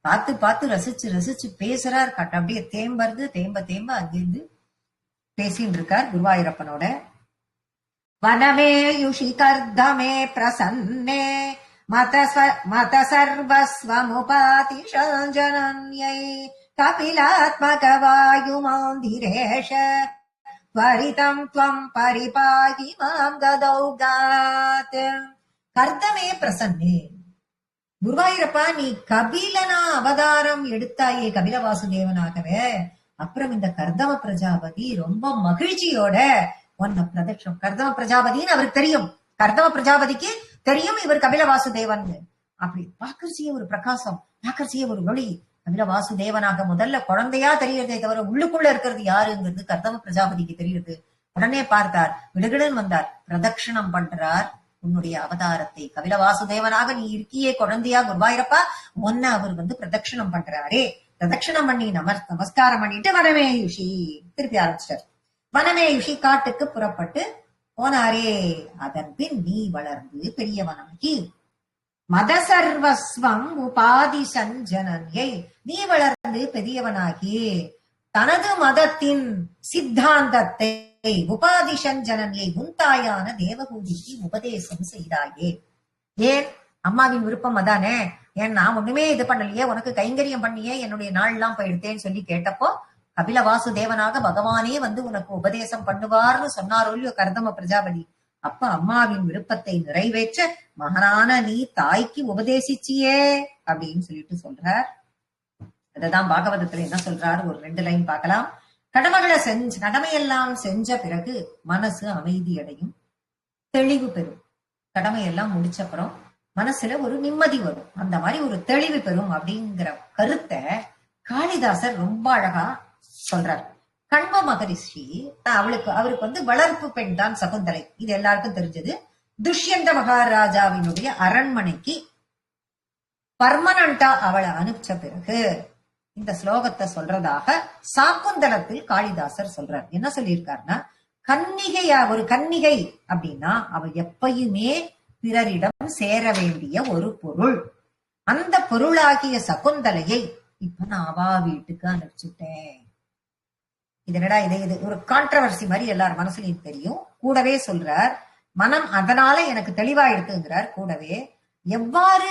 பார்த்து பார்த்து ரசிச்சு ரசிச்சு பேசுறார். அப்படியே தேம்பருது, தேம்ப தேம்ப அங்கிருந்து பேசின்னு இருக்கார் குருவாயூரப்பனோட. வனமே யுஷி கர்தமே பிரசன்னே மத சர்வஸ்வமுபாதிஷஞ்சனன்யை கபிலாத்மக வாயுமாந்திரேஷ வரிதம் த்வம் பரிபாகி மாம் கதௌகாத். கர்தமே பிரசன்னே, குருவாயூரப்பா நீ கபிலனா அவதாரம் எடுத்தாயே கபில வாசுதேவனாகவே. அப்புறம் இந்த கர்தம பிரஜாபதி ரொம்ப மகிழ்ச்சியோட உன்ன பிரதட்சம். கர்தம பிரஜாபதின்னு அவருக்கு தெரியும், கர்தம பிரஜாபதிக்கு தெரியும் இவர் கபில வாசுதேவன். அப்படி பாக்கர்சிய ஒரு பிரகாசம், பாக்கர்சிய ஒரு ஒளி. கபில வாசுதேவனாக முதல்ல குழந்தையா தெரியறதே தவிர உள்ளுக்குள்ள இருக்கிறது யாருங்கிறது கர்தம பிரஜாபதிக்கு தெரியுது. உடனே பார்த்தார், விடுகிடன் வந்தார், பிரதட்சணம் பண்றார் உன்னுடைய அவதாரத்தை. கபில வாசுதேவனாக நீ இருக்கியே குழந்தையா குருவாயூரப்பா, ஒன்ன அவர் பிரதட்சணம் பண்றாரே. பிரதட்சணம் பண்ணி நமஸ்காரம் பண்ணிட்டு வனமே யுஷி திருப்பி ஆரம்பிச்சிட்டார். வனமே யுஷி காட்டுக்கு புறப்பட்டு போனாரே. அதன் பின் நீ வளர்ந்து பெரியவனாகி மத சர்வஸ்வம் உபாதி சஞ்சனன்யை, நீ வளர்ந்து பெரியவனாகி தனது மதத்தின் சித்தாந்தத்தை உபாதி சஞ்சனன்யை உந்தாயான தேவகூதிக்கு உபதேசம் செய்தாயே. ஏன்? அம்மாவின் விருப்பம் அதானே. ஏன் நான் ஒண்ணுமே இது பண்ணலையே, உனக்கு கைங்கரியம் பண்ணியே என்னுடைய நாள் எல்லாம் போயிடுத்தேன்னு சொல்லி கேட்டப்போ கபில வாசுதேவனாக பகவானே உனக்கு உபதேசம் பண்ணுவார்னு சொன்னாரோ கர்தம பிரஜாபதி. அப்ப அம்மாவின் விருப்பத்தை நிறைவேற்ற மகனான நீ தாய்க்கு உபதேசிச்சியே அப்படின்னு சொல்லிட்டு சொல்றார். அததான் பாகவதத்துல என்ன சொல்றாரு, ஒரு 2 லைன் பார்க்கலாம். கடமையெல்லாம் செஞ்ச பிறகு மனசு அமைதி அடையும், தெளிவு பெறும். கடமையெல்லாம் முடிச்ச அப்புறம் மனசுல ஒரு நிம்மதி வரும், அந்த மாதிரி ஒரு தெளிவு பெறும் அப்படிங்கிற கருத்தை காளிதாசர் ரொம்ப அழகா சொல்றார். கண்வ மகரிஷி அவருக்கு வளர்ப்பு பெண் தான் சகுந்தலை, இது எல்லாருக்கும் தெரிஞ்சது. துஷ்யந்த மகாராஜாவினுடைய அரண்மனைக்கு பர்மனண்டா அவளை அனுப்பிச்ச பிறகு இந்த ஸ்லோகத்தை சொல்றதாக சாக்குந்தலத்தில் காளிதாசர் சொல்றார். என்ன சொல்லியிருக்காருன்னா, ஒரு கன்னிகை அப்படின்னா அவ எப்பயுமே பிறரிடம் சேர வேண்டிய ஒரு பொருள். அந்த பொருளாகிய சகுந்தலையை இப்ப நான் அவா வீட்டுக்கு அனுப்பிச்சுட்டேன். இதனடா இது ஒரு கான்ட்ரவர்சி மாதிரி எல்லார் மனசுலயும் தெரியும். கூடவே சொல்றார், மனம் அதனால எனக்கு தெளிவா எடுத்துங்கிறார். கூடவே எவ்வாறு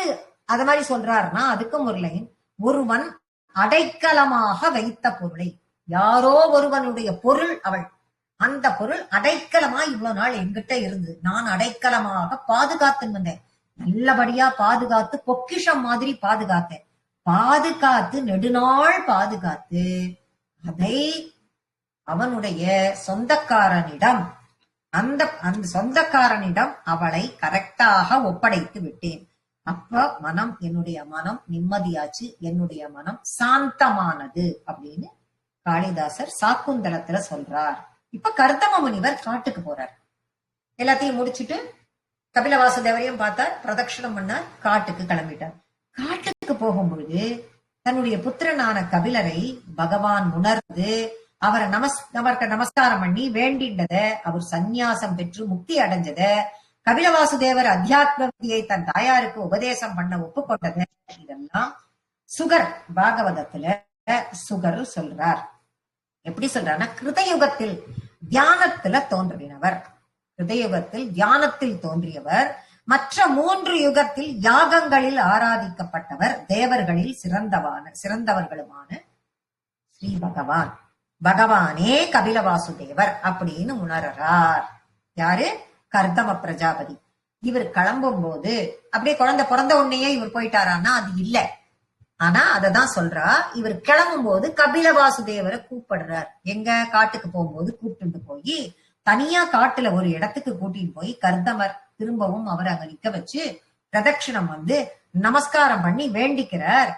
அத மாதிரி சொல்றாருன்னா, அதுக்கும் ஒரு லைன், ஒருவன் அடைக்கலமாக வைத்த பொருளை, யாரோ ஒருவனுடைய பொருள் அவள், அந்த பொருள் அடைக்கலமா இவ்வளவு நாள் என்கிட்ட இருந்து நான் அடைக்கலமாக பாதுகாத்துன்னு வந்தேன். நல்லபடியா பாதுகாத்து பொக்கிஷம் மாதிரி பாதுகாத்தேன். பாதுகாத்து நெடுநாள் பாதுகாத்து அதை அவனுடைய சொந்தக்காரனிடம் அந்த சொந்தக்காரனிடம் அவளை கரெக்டாக ஒப்படைத்து விட்டேன். அப்ப என்னுடைய மனம் நிம்மதியாச்சு, என்னுடைய மனம் சாந்தமானது அப்படின்னு காளிதாசர் சாக்குந்தலத்துல சொல்றார். இப்ப கர்தம முனிவர் காட்டுக்கு போறார். எல்லாத்தையும் முடிச்சுட்டு கபில வாசுதேவரையும் பார்த்தார், பிரதட்சணம் பண்ணார், காட்டுக்கு கிளம்பிட்டார். காட்டுக்கு போகும்பொழுது தன்னுடைய புத்திரனான கபிலரை பகவான் உணர்ந்து அவருக்கு நமஸ்காரம் பண்ணி வேண்டின்றத, அவர் சந்நியாசம் பெற்று முக்தி அடைஞ்சத, கபில வாசுதேவர் அத்தியாத்ம விதியை தன் தாயாருக்கு உபதேசம் பண்ண ஒப்புக்கொண்டத, இதெல்லாம் சுகர் பாகவதத்துல சுகர் சொல்றார். எப்படி சொல்றாருன்னா, கிருதயுகத்தில் தியானத்துல தோன்றினவர், கிருதயுகத்தில் தியானத்தில் தோன்றியவர், மற்ற 3 யுகத்தில் யாகங்களில் ஆராதிக்கப்பட்டவர், தேவர்களில் சிறந்தவர்களுமான ஸ்ரீ பகவானே கபில வாசுதேவர் அப்படின்னு உணர்றார். யாரு? கர்தம பிரஜாபதி. இவர் கிளம்பும் போது அப்படியே குழந்தை பிறந்த உடனேயே இவர் போயிட்டாரான்னா அது இல்ல. ஆனா அததான் சொல்றா, இவர் கிளம்பும் போது கபில வாசுதேவரை கூப்பிடுறார். எங்க? காட்டுக்கு போகும்போது கூப்பிட்டு போய் தனியா காட்டுல ஒரு இடத்துக்கு கூட்டிட்டு போய் கர்தமர் திரும்பவும் அவர் அங்க நிக்க வச்சு பிரதட்சிணம் வந்து நமஸ்காரம் பண்ணி வேண்டிக்கிறார்.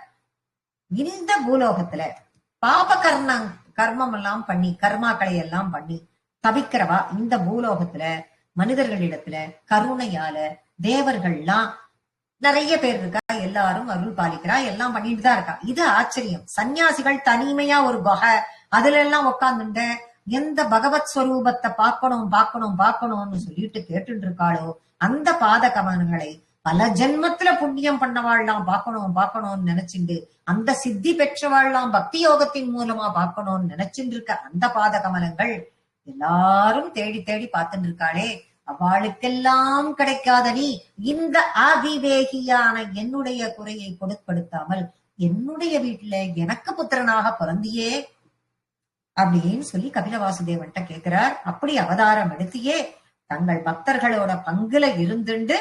இந்த பூலோகத்துல பாப கர்மம் எல்லாம் பண்ணி கர்மாக்களை எல்லாம் பண்ணி தவிக்கிறவா இந்த பூலோகத்துல மனிதர்களிடத்துல கருணையால தேவர்கள்லாம் நிறைய பேர் இருக்கா, எல்லாரும் அருள் பாலிக்கிறா, எல்லாம் பண்ணிட்டு தான் இருக்கா. இது ஆச்சரியம். சன்னியாசிகள் தனிமையா ஒரு அதுல எல்லாம் உட்கார்ந்துட்ட எந்த பகவத் ஸ்வரூபத்தை பார்க்கணும்னு சொல்லிட்டு கேட்டு இருக்காளோ அந்த பாத கமலங்களை பல ஜென்மத்துல புண்ணியம் பண்ணவாழ்லாம் பார்க்கணும்னு நினைச்சுண்டு, அந்த சித்தி பெற்றவாழ்லாம் பக்தி யோகத்தின் மூலமா பார்க்கணும்னு நினைச்சுட்டு இருக்க அந்த பாத கமலங்கள் எல்லாரும் தேடி தேடி பார்த்துட்டு இருக்காளே, அவளுக்கெல்லாம் கிடைக்காத நீ இந்த அவிவேகியான என்னுடைய குறையை பொருட்படுத்தாமல் என்னுடைய வீட்டுல எனக்கு புத்திரனாக பிறந்தியே அப்படின்னு சொல்லி கபில வாசுதேவன்ட்ட கேட்கிறார். அப்படி அவதாரம் எடுத்தியே தங்கள் பக்தர்களோட பங்குல இருந்துண்டு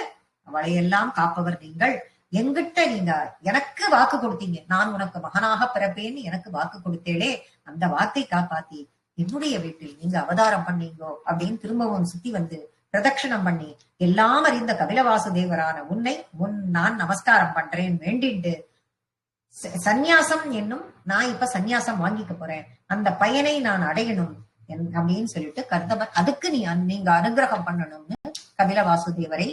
அவளையெல்லாம் காப்பவர் நீங்கள். எங்கிட்ட நீங்க எனக்கு வாக்கு கொடுத்தீங்க, நான் உனக்கு மகனாக பிறப்பேன்னு எனக்கு வாக்கு கொடுத்தேளே, அந்த வாக்கை காப்பாத்தி என்னுடைய வீட்டில் நீங்க அவதாரம் பண்ணீங்கோ அப்படின்னு திரும்பவும் சுத்தி வந்து பிரதட்சிணம் பண்ணி எல்லாம் அறிந்த கபில வாசுதேவரான உன்னை நான் நமஸ்காரம் பண்றேன் வேண்டிண்டு சந்நியாசம் என்னும் நான் இப்ப சந்நியாசம் வாங்கிக்க போறேன், அந்த பயனை நான் அடையணும் அப்படின்னு சொல்லிட்டு கர்தவர் அதுக்கு நீங்க அனுகிரகம் பண்ணணும்னு கபில வாசுதேவரை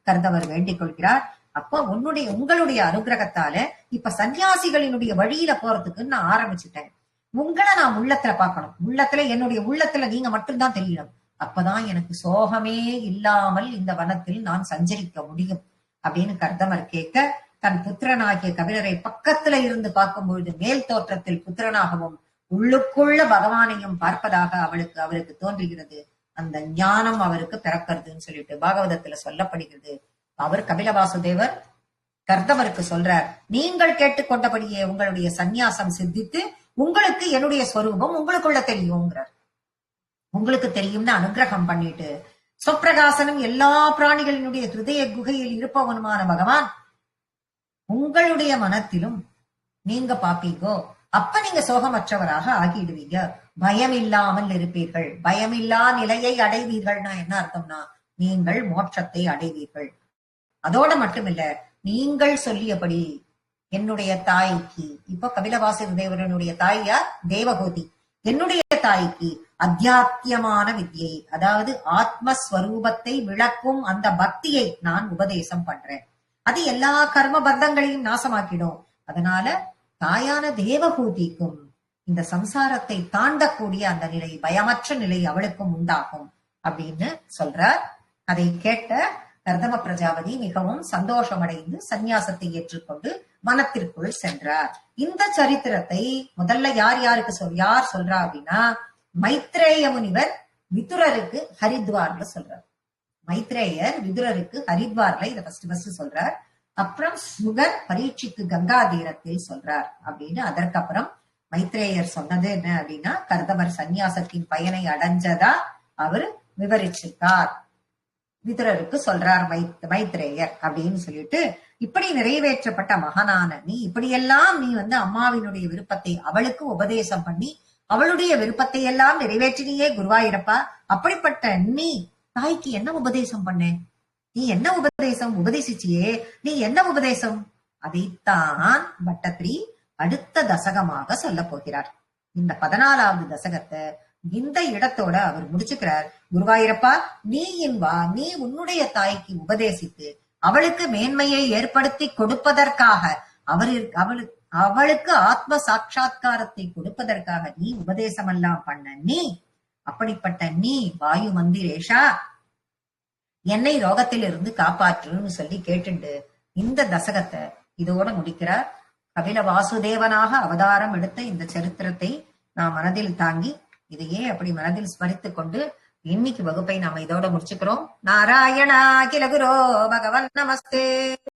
கர்தவர் வேண்டிக் கொள்கிறார். அப்போ உங்களுடைய அனுகிரகத்தால இப்ப சன்னியாசிகளினுடைய வழியில போறதுக்கு நான் ஆரம்பிச்சுட்டேன். உங்களை நான் உள்ளத்துல பார்க்கணும், உள்ளத்துல என்னுடைய உள்ளத்துல நீங்க மட்டும்தான் தெரியணும். அப்பதான் எனக்கு சோகமே இல்லாமல் இந்த வனத்தில் நான் சஞ்சரிக்க முடியும் அப்படின்னு கர்தமர் கேட்க, தன் புத்திரனாகிய கபிலரை பக்கத்துல இருந்து பார்க்கும்பொழுது மேல் தோற்றத்தில் புத்திரனாகவும் உள்ளுக்குள்ள பகவானையும் பார்ப்பதாக அவருக்கு தோன்றுகிறது. அந்த ஞானம் அவருக்கு பிறக்கிறதுன்னு சொல்லிட்டு பாகவதத்துல சொல்லப்படுகிறது. அவர் கபில வாசுதேவர் கர்தமருக்கு சொல்றார், நீங்கள் கேட்டுக்கொண்டபடியே உங்களுடைய சந்நியாசம் சித்தித்து உங்களுக்கு என்னுடைய ஸ்வரூபம் உங்களுக்குள்ள தெரியுங்கிறார். உங்களுக்கு தெரியும்னு அனுகிரகம் பண்ணிட்டு சொப்பிரகாசனும் எல்லா பிராணிகளினுடைய ஹிருதய குகையில் இருப்பவனுமான பகவான் உங்களுடைய மனத்திலும் நீங்க பாப்பீங்கோ, அப்ப நீங்க சோகமற்றவராக ஆகிடுவீங்க, பயம் இல்லாமல் இருப்பீர்கள். பயமில்லா நிலையை அடைவீர்கள்னா என்ன அர்த்தம்னா நீங்கள் மோட்சத்தை அடைவீர்கள். அதோட மட்டுமில்ல, நீங்கள் சொல்லியபடி என்னுடைய தாய்க்கு, இப்ப கபில வாசுதேவரனுடைய தாய் யார்? தேவகோதி. என்னுடைய தாய்க்கு அத்தியாத்தியமான வித்தியை, அதாவது ஆத்மஸ்வரூபத்தை விளக்கும் அந்த பக்தியை நான் உபதேசம் பண்றேன். அது எல்லா கர்ம பந்தங்களையும் நாசமாக்கிடும். அதனால தாயான தேவகூதிக்கும் இந்த சம்சாரத்தை தாண்டக்கூடிய அந்த நிலை, பயமற்ற நிலை அவளுக்கும் உண்டாகும் அப்படின்னு சொல்றார். அதை கேட்ட கர்தம பிரஜாபதி மிகவும் சந்தோஷமடைந்து சந்நியாசத்தை ஏற்றுக்கொண்டு வனத்திற்குள் சென்றார். இந்த சரித்திரத்தை முதல்ல யாருக்கு யார் சொல்றா அப்படின்னா, மைத்ரேய முனிவர் விதுரருக்கு ஹரித்வார்ல சொல்றார். மைத்ரேயர் விதுரருக்கு ஹரித்வார்ல இதை ஃபர்ஸ்ட் சொல்றார். அப்புறம் சுகர் பரீட்சித்து கங்கா தீரத்தில் சொல்றார் அப்படின்னு. அதற்கப்புறம் மைத்ரேயர் சொன்னது என்ன அப்படின்னா, கர்தமர் சந்நியாசத்தின் பயனை அடைஞ்சதா அவர் விவரிச்சிருக்கார். விதுரருக்கு சொல்றார் மைத்ரேயர் அப்படின்னு சொல்லிட்டு, இப்படி நிறைவேற்றப்பட்ட மகனான நீ இப்படியெல்லாம் நீ அம்மாவினுடைய விருப்பத்தை அவளுக்கு உபதேசம் பண்ணி அவளுடைய விருப்பத்தை எல்லாம் நிறைவேற்றினியே குருவாயிரப்பா. அப்படிப்பட்ட நீ தாய்க்கு என்ன உபதேசம் பண்ண? நீ என்ன உபதேசம் உபதேசிச்சியே? நீ என்ன உபதேசம்? அதைத்தான் பட்டத்ரி அடுத்த தசகமாக சொல்ல போகிறார். இந்த 14வது தசகத்தை இந்த இடத்தோட அவர் முடிச்சுக்கிறார். குருவாயிரப்பா, நீ உன்னுடைய தாய்க்கு உபதேசித்து அவளுக்கு மேன்மையை ஏற்படுத்தி கொடுப்பதற்காக, அவளுக்கு ஆத்ம சாட்சா்காரத்தை கொடுப்பதற்காக நீ உபதேசம் எல்லாம் பண்ண நீ, அப்படிப்பட்ட நீ வாயு மந்திரேஷா என்னை ரோகத்திலிருந்து காப்பாற்றுன்னு சொல்லி கேட்டுண்டு இந்த தசகத்தை இதோட முடிக்கிறார். கபில வாசுதேவனாக அவதாரம் எடுத்த இந்த சரித்திரத்தை நாம் மனதில் தாங்கி இதையே அப்படி மனதில் ஸ்மரித்துக் கொண்டு இன்னைக்கு வகுப்பை நாம இதோட முடிச்சுக்கிறோம். நாராயணா கில குரோ பகவன் நமஸ்தே.